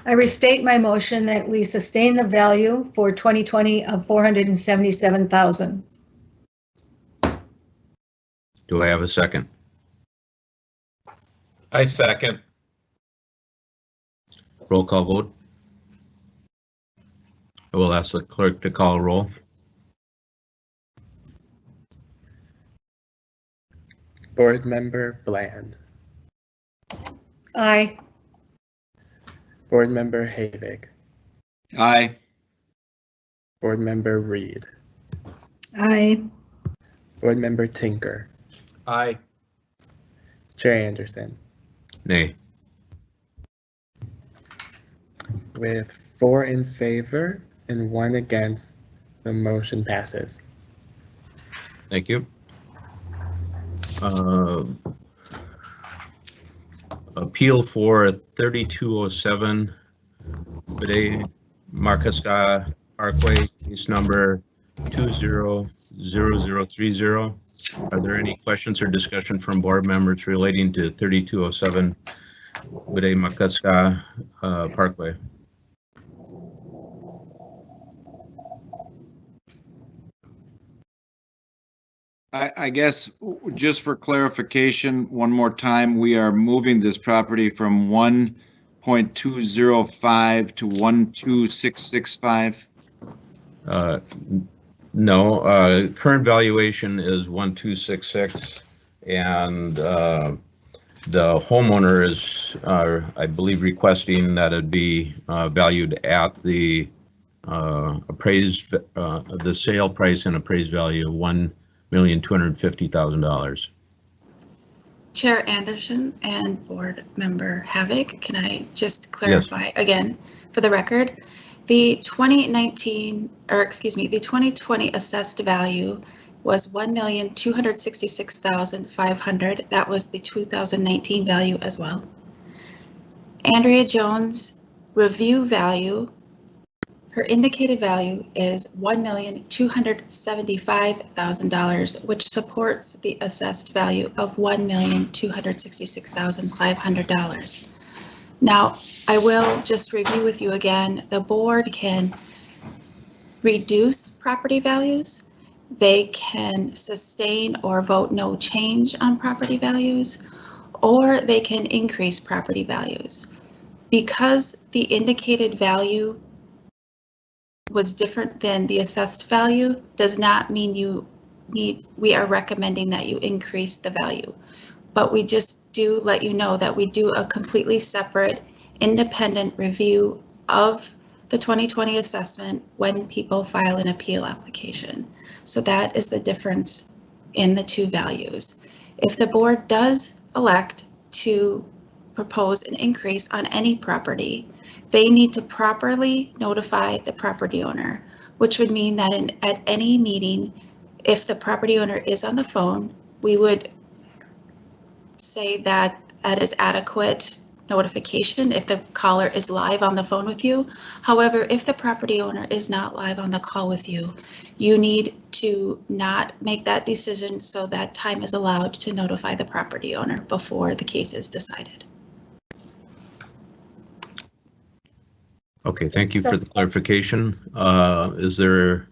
I restate my motion that we sustain the value for 2020 of $477,000. Do I have a second? I second. Roll call vote. I will ask the clerk to call a roll. Board Member Bland. Aye. Board Member Havig. Aye. Board Member Reed. Aye. Board Member Tinker. Aye. Chair Anderson. Nay. With 4 in favor and 1 against, the motion passes. Thank you. Appeal for 3207 Bede Markaska Parkway, case number 200030. Are there any questions or discussion from board members relating to 3207 Bede Markaska Parkway? I guess just for clarification, one more time, we are moving this property from 1.205 to 12665. No, current valuation is 1,266, and the homeowner is, I believe, requesting that it be valued at the appraised, the sale price and appraised value of $1,250,000. Chair Anderson and Board Member Havoc, can I just clarify again for the record? The 2019, or excuse me, the 2020 assessed value was $1,266,500. That was the 2019 value as well. Andrea Jones' review value, her indicated value is $1,275,000, which supports the assessed value of $1,266,500. Now, I will just review with you again, the board can reduce property values. They can sustain or vote no change on property values, or they can increase property values. Because the indicated value was different than the assessed value does not mean we are recommending that you increase the value. But we just do let you know that we do a completely separate independent review of the 2020 assessment when people file an appeal application. So that is the difference in the two values. If the board does elect to propose an increase on any property, they need to properly notify the property owner, which would mean that at any meeting, if the property owner is on the phone, we would say that that is adequate notification if the caller is live on the phone with you. However, if the property owner is not live on the call with you, you need to not make that decision so that time is allowed to notify the property owner before the case is decided. Okay, thank you for the clarification. Is there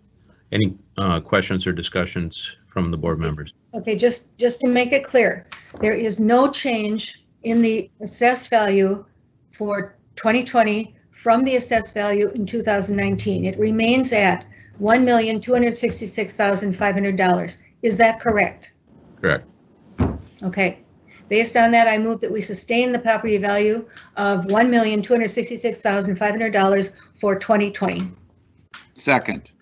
any questions or discussions from the board members? Okay, just to make it clear, there is no change in the assessed value for 2020 from the assessed value in 2019. It remains at $1,266,500. Is that correct? Correct. Okay. Based on that, I move that we sustain the property value of $1,266,500 for 2020. Second.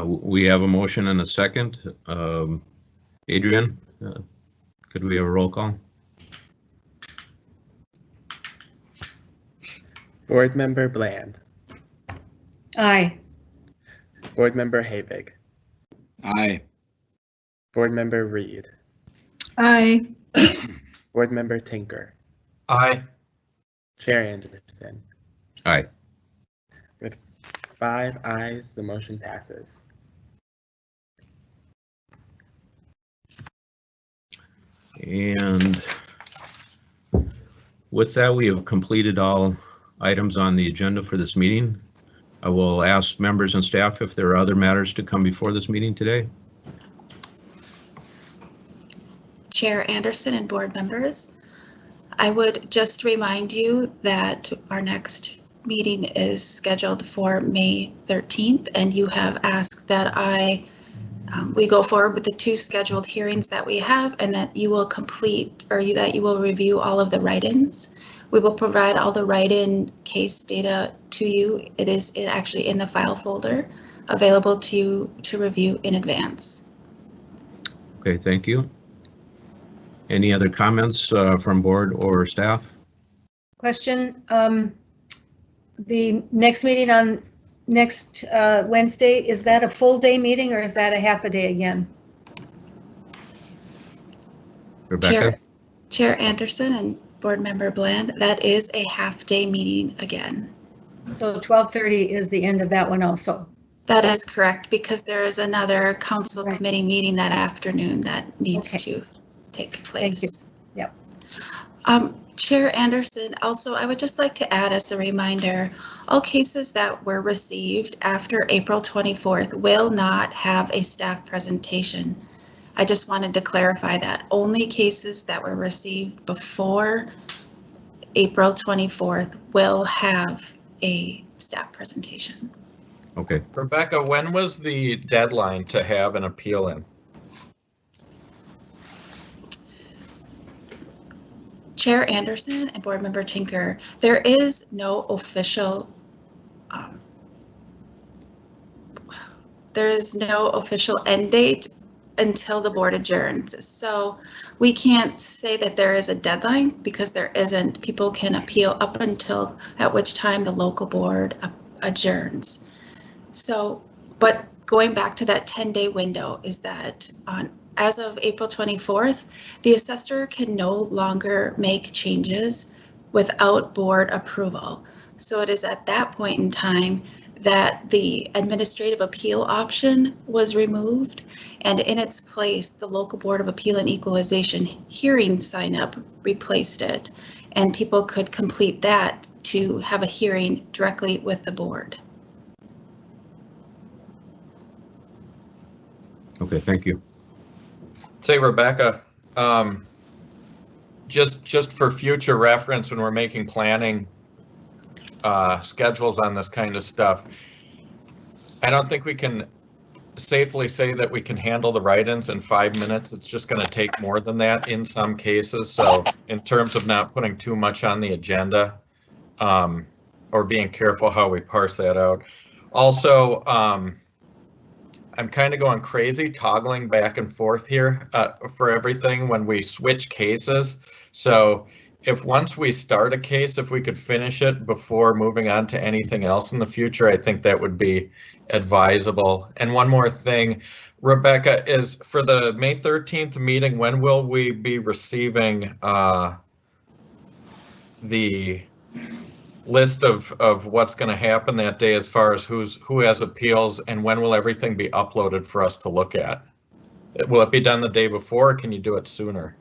We have a motion and a second. Adrian, could we have a roll call? Board Member Bland. Aye. Board Member Havig. Aye. Board Member Reed. Aye. Board Member Tinker. Aye. Chair Anderson. Aye. With 5 ayes, the motion passes. And with that, we have completed all items on the agenda for this meeting. I will ask members and staff if there are other matters to come before this meeting today. Chair Anderson and board members, I would just remind you that our next meeting is scheduled for May 13th, and you have asked that we go forward with the 2 scheduled hearings that we have, and that you will complete, or that you will review all of the write-ins. We will provide all the write-in case data to you. It is actually in the file folder available to you to review in advance. Okay, thank you. Any other comments from board or staff? Question, the next meeting on next Wednesday, is that a full day meeting or is that a half a day again? Rebecca? Chair Anderson and Board Member Bland, that is a half-day meeting again. So 12:30 is the end of that one also? That is correct, because there is another council committee meeting that afternoon that needs to take place. Thank you. Yep. Chair Anderson, also, I would just like to add as a reminder, all cases that were received after April 24th will not have a staff presentation. I just wanted to clarify that. Only cases that were received before April 24th will have a staff presentation. Okay. Rebecca, when was the deadline to have an appeal in? Chair Anderson and Board Member Tinker, there is no official end date until the board adjourns. So we can't say that there is a deadline because there isn't. People can appeal up until at which time the local board adjourns. So, but going back to that 10-day window is that as of April 24th, the assessor can no longer make changes without board approval. So it is at that point in time that the administrative appeal option was removed, and in its place, the local Board of Appeal and Equalization hearing sign up replaced it, and people could complete that to have a hearing directly with the board. Okay, thank you. Say, Rebecca, just for future reference when we're making planning schedules on this kind of stuff, I don't think we can safely say that we can handle the write-ins in 5 minutes. It's just going to take more than that in some cases. So in terms of not putting too much on the agenda, or being careful how we parse that out. Also, I'm kind of going crazy toggling back and forth here for everything when we switch cases. So if once we start a case, if we could finish it before moving on to anything else in the future, I think that would be advisable. And one more thing, Rebecca, is for the May 13th meeting, when will we be receiving the list of what's going to happen that day as far as who has appeals, and when will everything be uploaded for us to look at? Will it be done the day before, or can you do it sooner?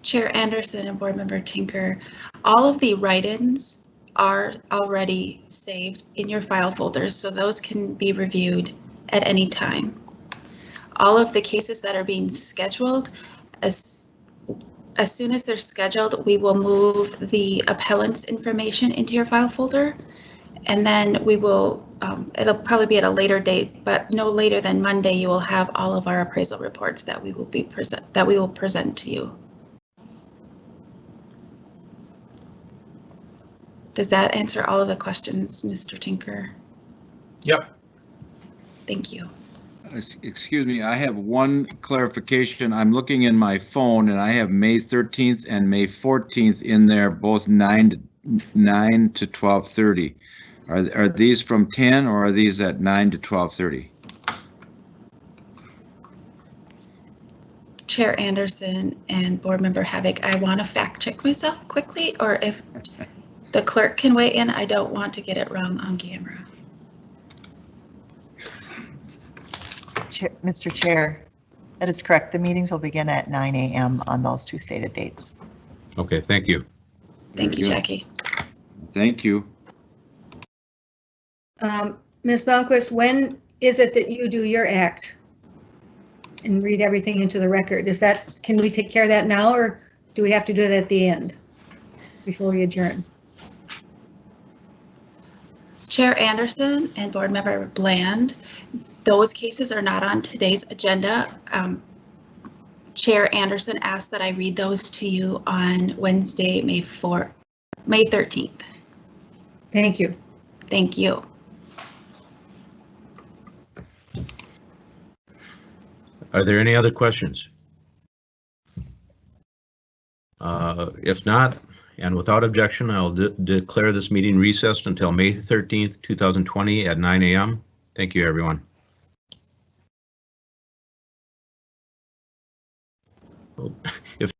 Chair Anderson and Board Member Tinker, all of the write-ins are already saved in your file folders, so those can be reviewed at any time. All of the cases that are being scheduled, as soon as they're scheduled, we will move the appellant's information into your file folder, and then we will, it'll probably be at a later date, but no later than Monday, you will have all of our appraisal reports that we will present to you. Does that answer all of the questions, Mr. Tinker? Yep. Thank you. Excuse me, I have one clarification. I'm looking in my phone and I have May 13th and May 14th in there, both 9 to 12:30. Are these from 10 or are these at 9 to 12:30? Chair Anderson and Board Member Havoc, I want to fact check myself quickly, or if the clerk can weigh in, I don't want to get it wrong on camera. Mr. Chair, that is correct. The meetings will begin at 9 a.m. on those two stated dates. Okay, thank you. Thank you, Jackie. Thank you. Ms. Malmquist, when is it that you do your act and read everything into the record? Can we take care of that now, or do we have to do it at the end before we adjourn? Chair Anderson and Board Member Bland, those cases are not on today's agenda. Chair Anderson asked that I read those to you on Wednesday, May 13th. Thank you. Thank you. Are there any other questions? If not, and without objection, I'll declare this meeting recessed until May 13th, 2020 at 9 a.m. Thank you, everyone. If